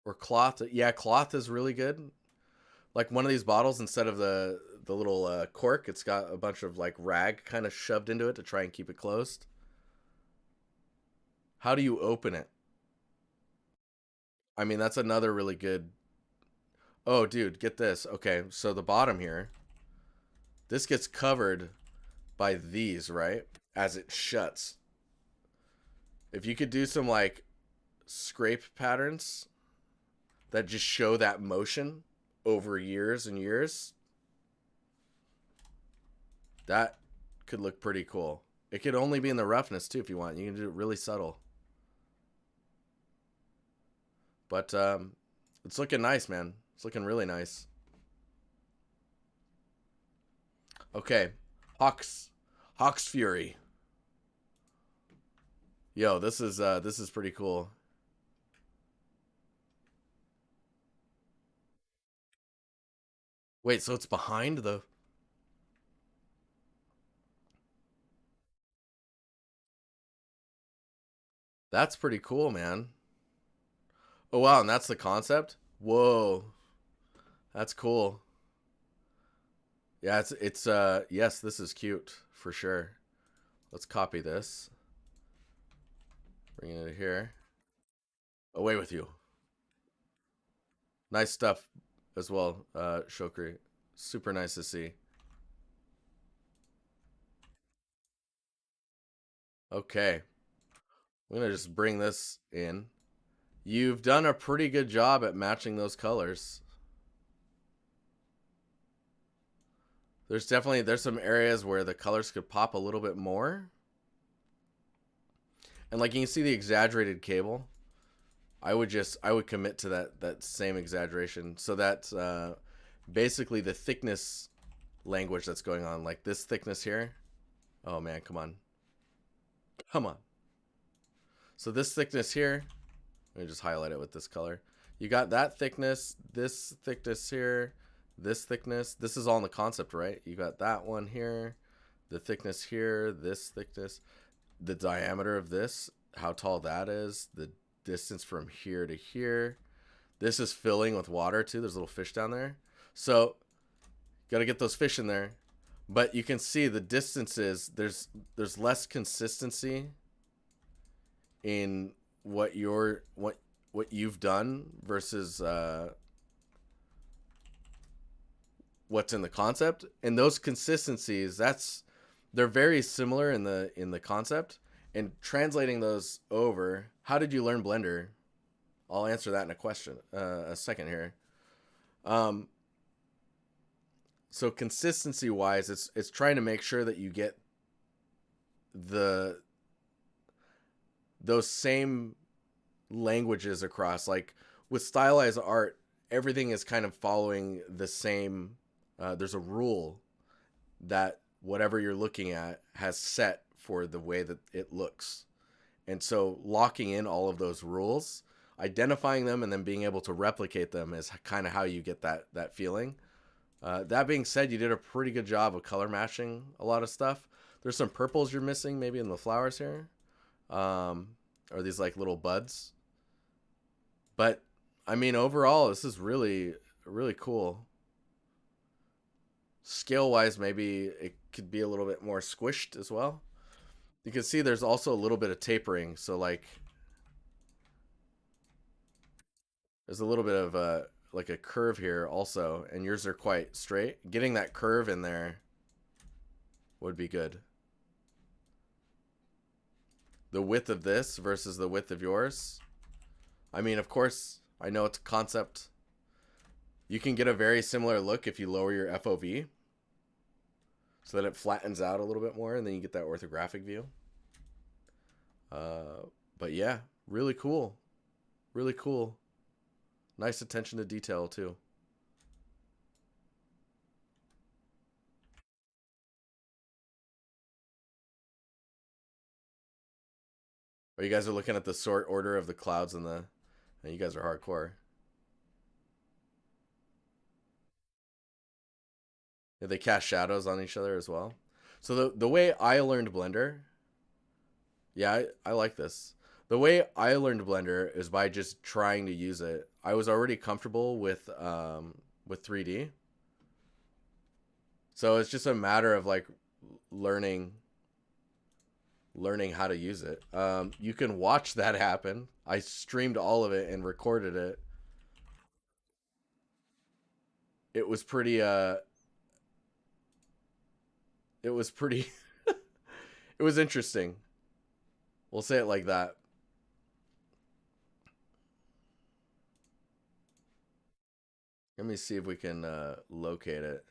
Or cloth. Yeah, cloth is really good. Like one of these bottles, instead of the little cork, it's got a bunch of like rag kind of shoved into it to try and keep it closed. How do you open it? I mean, that's another really good. Oh, dude, get this. Okay, so the bottom here, this gets covered by these, right? As it shuts. If you could do some like scrape patterns that just show that motion over years and years, that could look pretty cool. It could only be in the roughness too if you want. You can do it really subtle. But it's looking nice, man. It's looking really nice. Okay, Hawk's Fury. Yo, this is pretty cool. Wait, so it's behind the. That's pretty cool, man. Oh wow, and that's the concept. Whoa, that's cool. Yeah, it's yes, this is cute for sure. Let's copy this. Bring it here. Away with you. Nice stuff as well, Shokri. Super nice to see. Okay, I'm gonna just bring this in. You've done a pretty good job at matching those colors. There's some areas where the colors could pop a little bit more. And like you can see the exaggerated cable. I would commit to that same exaggeration. So that's basically the thickness language that's going on. Like this thickness here. Oh man, come on. Come on. So this thickness here, let me just highlight it with this color. You got that thickness, this thickness here, this thickness. This is all in the concept, right? You got that one here, the thickness here, this thickness, the diameter of this, how tall that is, the distance from here to here. This is filling with water too. There's little fish down there. So got to get those fish in there. But you can see the distances, there's less consistency in what you've done versus what's in the concept. And those consistencies, they're very similar in the concept, And translating those over, how did you learn Blender? I'll answer that in a second here. Um, so consistency wise, it's trying to make sure that you get the those same languages across. Like with stylized art, everything is kind of following the same. There's a rule that whatever you're looking at has set for the way that it looks. And so locking in all of those rules, identifying them, and then being able to replicate them is kind of how you get that feeling. That being said, you did a pretty good job of color matching a lot of stuff. There's some purples you're missing maybe in the flowers here. Or these like little buds. But I mean, overall, this is really, really cool. Scale wise, maybe it could be a little bit more squished as well. You can see there's also a little bit of tapering. So like there's a little bit of like a curve here also, and yours are quite straight. Getting that curve in there would be good. The width of this versus the width of yours. I mean, of course, I know it's a concept. You can get a very similar look if you lower your FOV so that it flattens out a little bit more, and then you get that orthographic view. But yeah, really cool. Really cool. Nice attention to detail, too. Or you guys are looking at the sort order of the clouds and you guys are hardcore. Yeah, they cast shadows on each other as well. So the way I learned Blender, yeah, I like this. The way I learned Blender is by just trying to use it. I was already comfortable with 3D. So it's just a matter of like learning how to use it. You can watch that happen. I streamed all of it and recorded it. It was pretty it was pretty it was interesting. We'll say it like that. Let me see if we can locate it.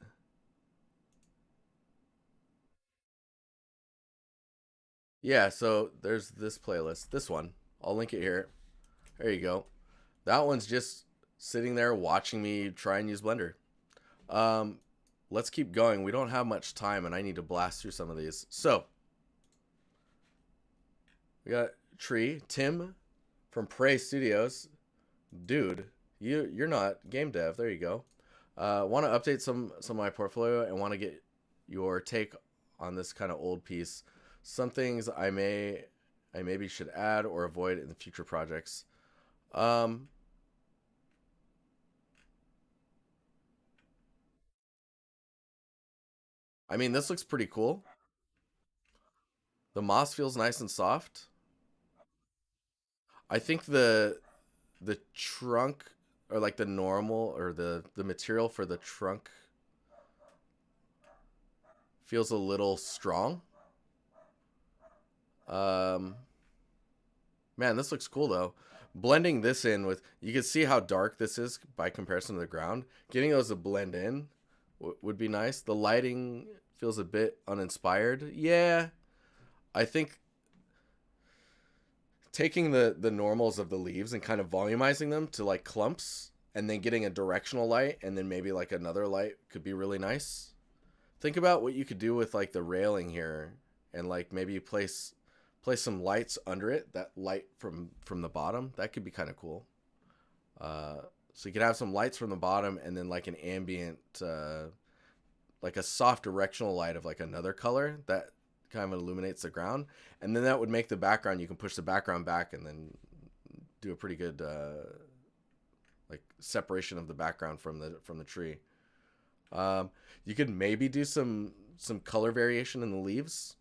Yeah, so there's this playlist. This one. I'll link it here. There you go. That one's just sitting there watching me try and use Blender. Let's keep going. We don't have much time, and I need to blast through some of these. So, we got Tree, Tim from Prey Studios. Dude, you're not game dev. There you go. Want to update some of my portfolio and want to get your take on this kind of old piece. Some things I maybe should add or avoid in the future projects. I mean, this looks pretty cool. The moss feels nice and soft. I think the trunk or like the normal or the material for the trunk feels a little strong. Um, Man, this looks cool though. Blending this in with, you can see how dark this is by comparison to the ground. Getting those to blend in would be nice. The lighting feels a bit uninspired. Yeah, I think taking the normals of the leaves and kind of volumizing them to like clumps and then getting a directional light and then maybe like another light could be really nice. Think about what you could do with like the railing here and like maybe you place some lights under it, that light from the bottom. That could be kind of cool. So you could have some lights from the bottom and then like an ambient like a soft directional light of like another color that kind of illuminates the ground, and then that would make the background, you can push the background back and then do a pretty good like separation of the background from the tree. You could maybe do some color variation in the leaves,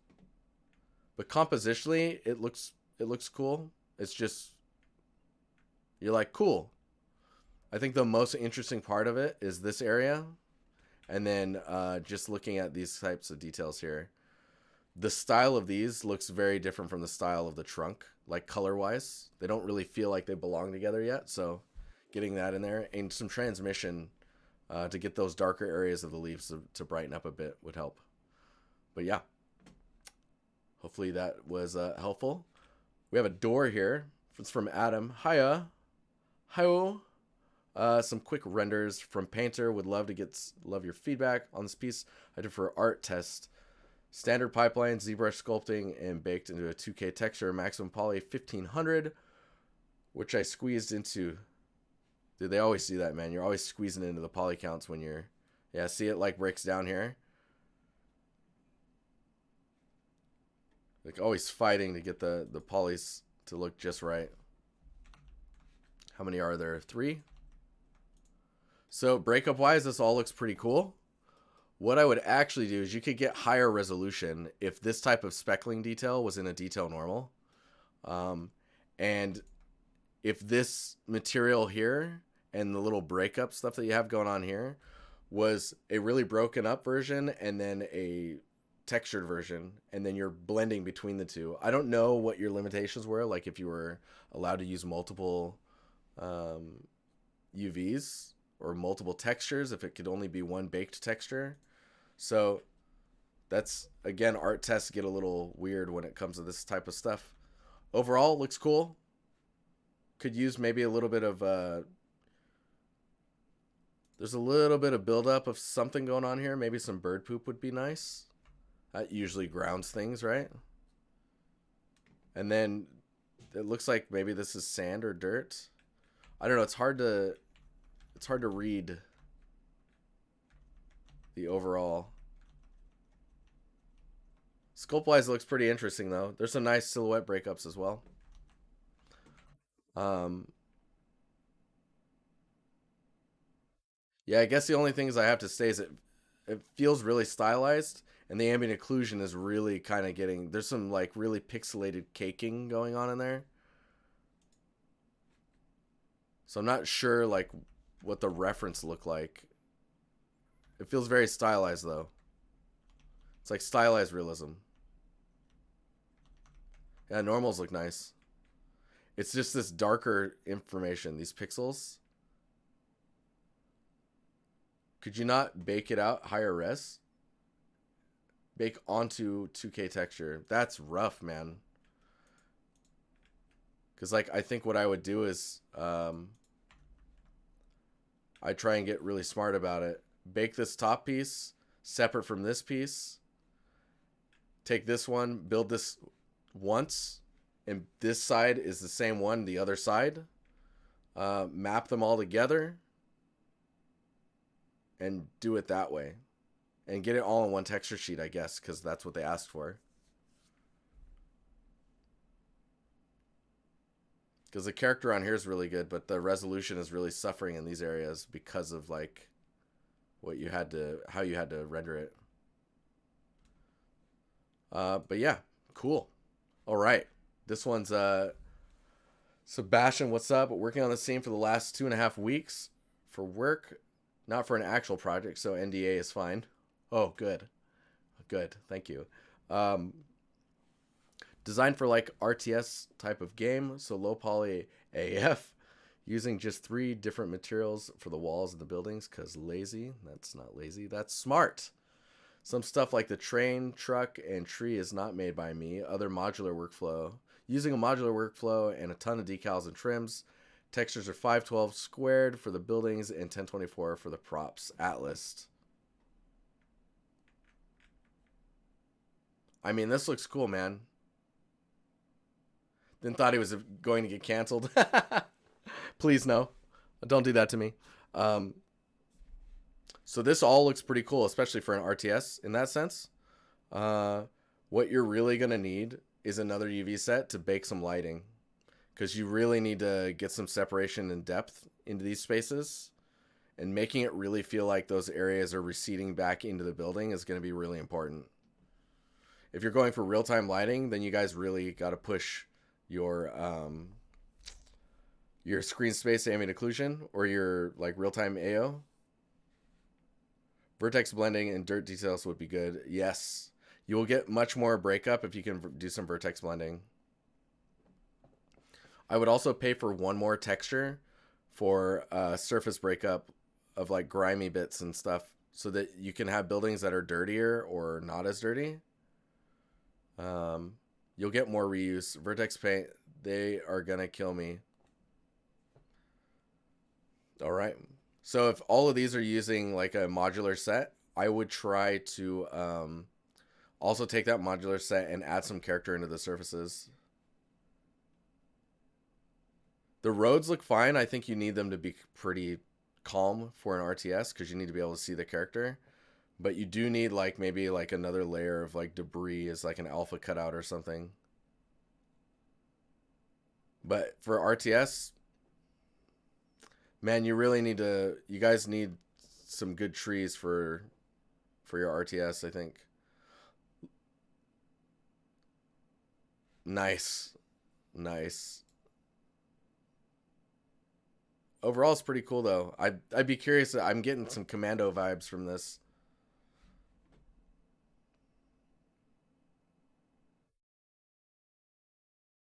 but compositionally it looks cool. It's just, you're like, cool. I think the most interesting part of it is this area, and then just looking at these types of details here. The style of these looks very different from the style of the trunk, like color-wise. They don't really feel like they belong together yet, so getting that in there and some transmission to get those darker areas of the leaves to brighten up a bit would help. But yeah, hopefully that was helpful. We have a door here. It's from Adam. Hiya. Hi-oh. Some quick renders from Painter. Would love your feedback on this piece. I did for art test. Standard pipeline, ZBrush sculpting, and baked into a 2K texture. Maximum poly 1500, which I squeezed into. Dude, they always do that, man. You're always squeezing into the poly counts when you're... Yeah, see it like breaks down here? Like always fighting to get the polys to look just right. How many are there? 3? So breakup wise, this all looks pretty cool. What I would actually do is you could get higher resolution if this type of speckling detail was in a detail normal. And if this material here and the little breakup stuff that you have going on here was a really broken up version and then a textured version, and then you're blending between the two. I don't know what your limitations were, like if you were allowed to use multiple UVs or multiple textures, if it could only be one baked texture. So that's, again, art tests get a little weird when it comes to this type of stuff. Overall, looks cool. Could use maybe a little bit of there's a little bit of buildup of something going on here. Maybe some bird poop would be nice. That usually grounds things, right? And then it looks like maybe this is sand or dirt. I don't know. It's hard to read the overall. Sculpt wise, it looks pretty interesting though. There's some nice silhouette breakups as well. Yeah, I guess the only things I have to say is it feels really stylized, and the ambient occlusion is really kind of getting... There's some like really pixelated caking going on in there. So I'm not sure like what the reference looked like. It feels very stylized though. It's like stylized realism. Yeah, normals look nice. It's just this darker information, these pixels. Could you not bake it out higher res? Bake onto 2K texture. That's rough, man. Because like I think what I would do is I try and get really smart about it. Bake this top piece separate from this piece. Take this one, build this once, and this side is the same one, the other side. Map them all together and do it that way. And get it all in one texture sheet, I guess, because that's what they asked for. Because the character on here is really good, but the resolution is really suffering in these areas because of like what you had to, how you had to render it. But yeah, cool. All right, this one's Sebastian. What's up? Working on the scene for the last 2.5 weeks for work, not for an actual project, so NDA is fine. Oh, good. Good. Thank you. Designed for like RTS type of game, so low poly AF, using just 3 different materials for the walls of the buildings, because lazy. That's not lazy. That's smart. Some stuff like the train, truck, and tree is not made by me. Other modular workflow. Using a modular workflow and a ton of decals and trims. Textures are 512 squared for the buildings and 1024 for the props. Atlas. I mean, this looks cool, man. Then thought he was going to get canceled. Please, no. Don't do that to me. So this all looks pretty cool, especially for an RTS in that sense. What you're really going to need is another UV set to bake some lighting, because you really need to get some separation and depth into these spaces, and making it really feel like those areas are receding back into the building is going to be really important. If you're going for real-time lighting, then you guys really got to push your screen space ambient occlusion or your like real-time AO. Vertex blending and dirt details would be good. Yes. You will get much more breakup if you can do some vertex blending. I would also pay for one more texture for surface breakup of like grimy bits and stuff, so that you can have buildings that are dirtier or not as dirty. You'll get more reuse. Vertex paint, they are gonna kill me. All right. So if all of these are using like a modular set, I would try to also take that modular set and add some character into the surfaces. The roads look fine. I think you need them to be pretty calm for an RTS because you need to be able to see the character. But you do need like maybe like another layer of like debris as like an alpha cutout or something. But for RTS, man, you guys need some good trees for your RTS, I think. Nice. Nice. Overall, it's pretty cool though. I'd be curious. I'm getting some Commando vibes from this.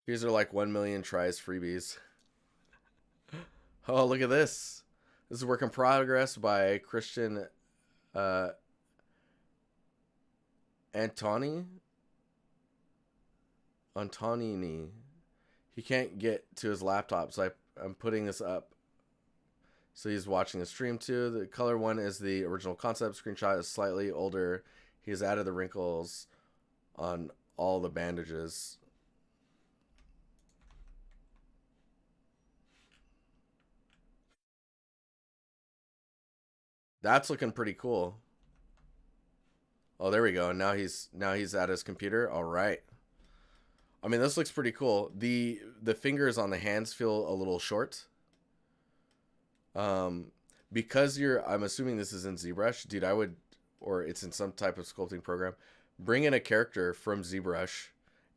These are like 1 million tries freebies. Oh, look at this. This is work in progress by Christian Antoni. Antonini. He can't get to his laptop, so I'm putting this up. So he's watching the stream too. The color one is the original concept. Screenshot is slightly older. He has added the wrinkles on all the bandages. That's looking pretty cool. Oh, there we go. Now he's at his computer. All right. I mean, this looks pretty cool. The fingers on the hands feel a little short. Because I'm assuming this is in ZBrush, dude. I would, or it's in some type of sculpting program. Bring in a character from ZBrush,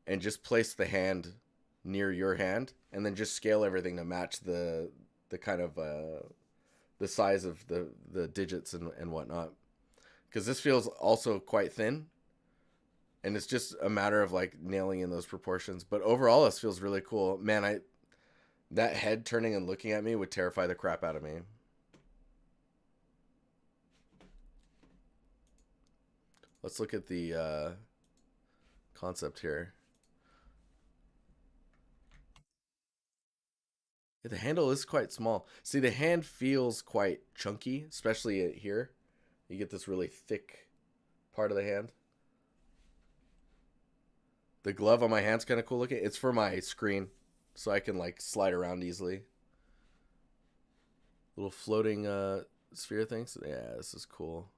and just place the hand near your hand, and then just scale everything to match the kind of the size of the digits and whatnot. Because this feels also quite thin, and it's just a matter of like nailing in those proportions. But overall, this feels really cool. Man, that head turning and looking at me would terrify the crap out of me. Let's look at the concept here. Yeah, the handle is quite small. See, the hand feels quite chunky, especially here. You get this really thick part of the hand. The glove on my hand's kind of cool looking. It's for my screen, so I can like slide around easily. Little floating sphere things. Yeah, this is cool.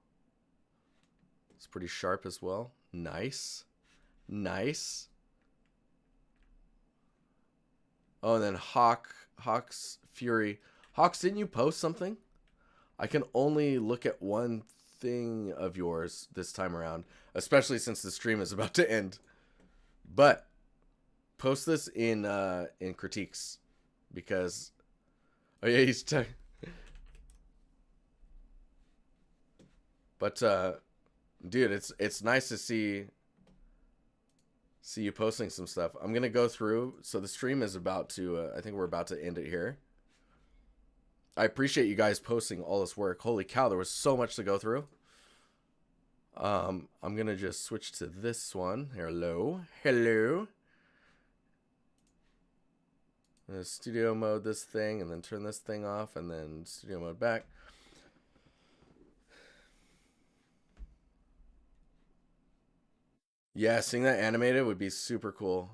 It's pretty sharp as well. Nice. Nice. Oh, and then Hawk's Fury. Hawks, didn't you post something? I can only look at one thing of yours this time around, especially since the stream is about to end. But post this in critiques, because oh yeah, he's but dude, it's nice to see you posting some stuff. I'm gonna go through. So the stream is about to I think we're about to end it here. I appreciate you guys posting all this work. Holy cow, there was so much to go through. I'm gonna just switch to this one. Hello. Studio mode this thing, and then turn this thing off, and then studio mode back. Yeah, seeing that animated would be super cool.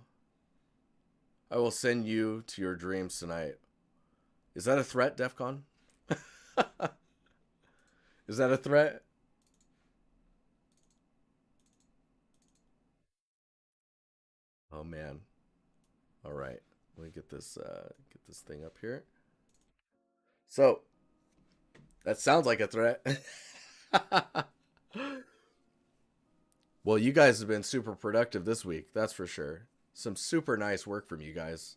I will send you to your dreams tonight. Is that a threat, DEFCON? Is that a threat? Oh man. All right. Let me get this thing up here. So that sounds like a threat. Well, you guys have been super productive this week, that's for sure. Some super nice work from you guys.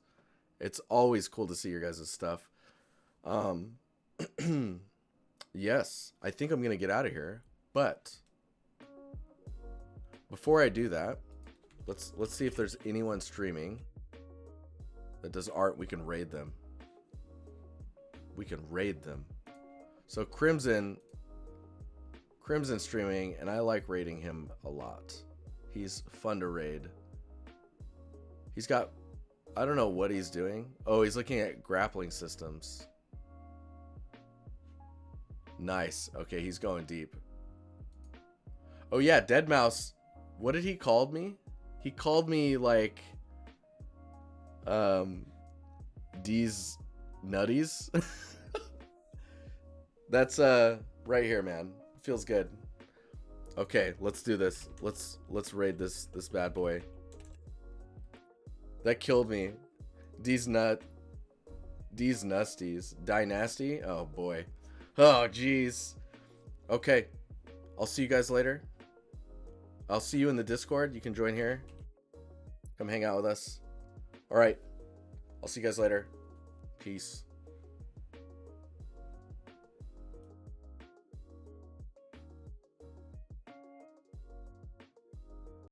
It's always cool to see your guys' stuff. Yes, I think I'm gonna get out of here, but Before I do that, let's see if there's anyone streaming that does art. We can raid them. We can raid them. So Crimson streaming, and I like raiding him a lot. He's fun to raid. He's got, I don't know what he's doing. Oh, he's looking at grappling systems. Nice. Okay, he's going deep. Oh yeah, Deadmau5. What did he call me? He called me like these nutties. That's right here, man. Feels good. Okay, let's do this. Let's raid this bad boy. That killed me. These nusties. Dynasty? Oh boy. Oh jeez. Okay. I'll see you guys later. I'll see you in the Discord. You can join here. Come hang out with us. All right. I'll see you guys later. Peace.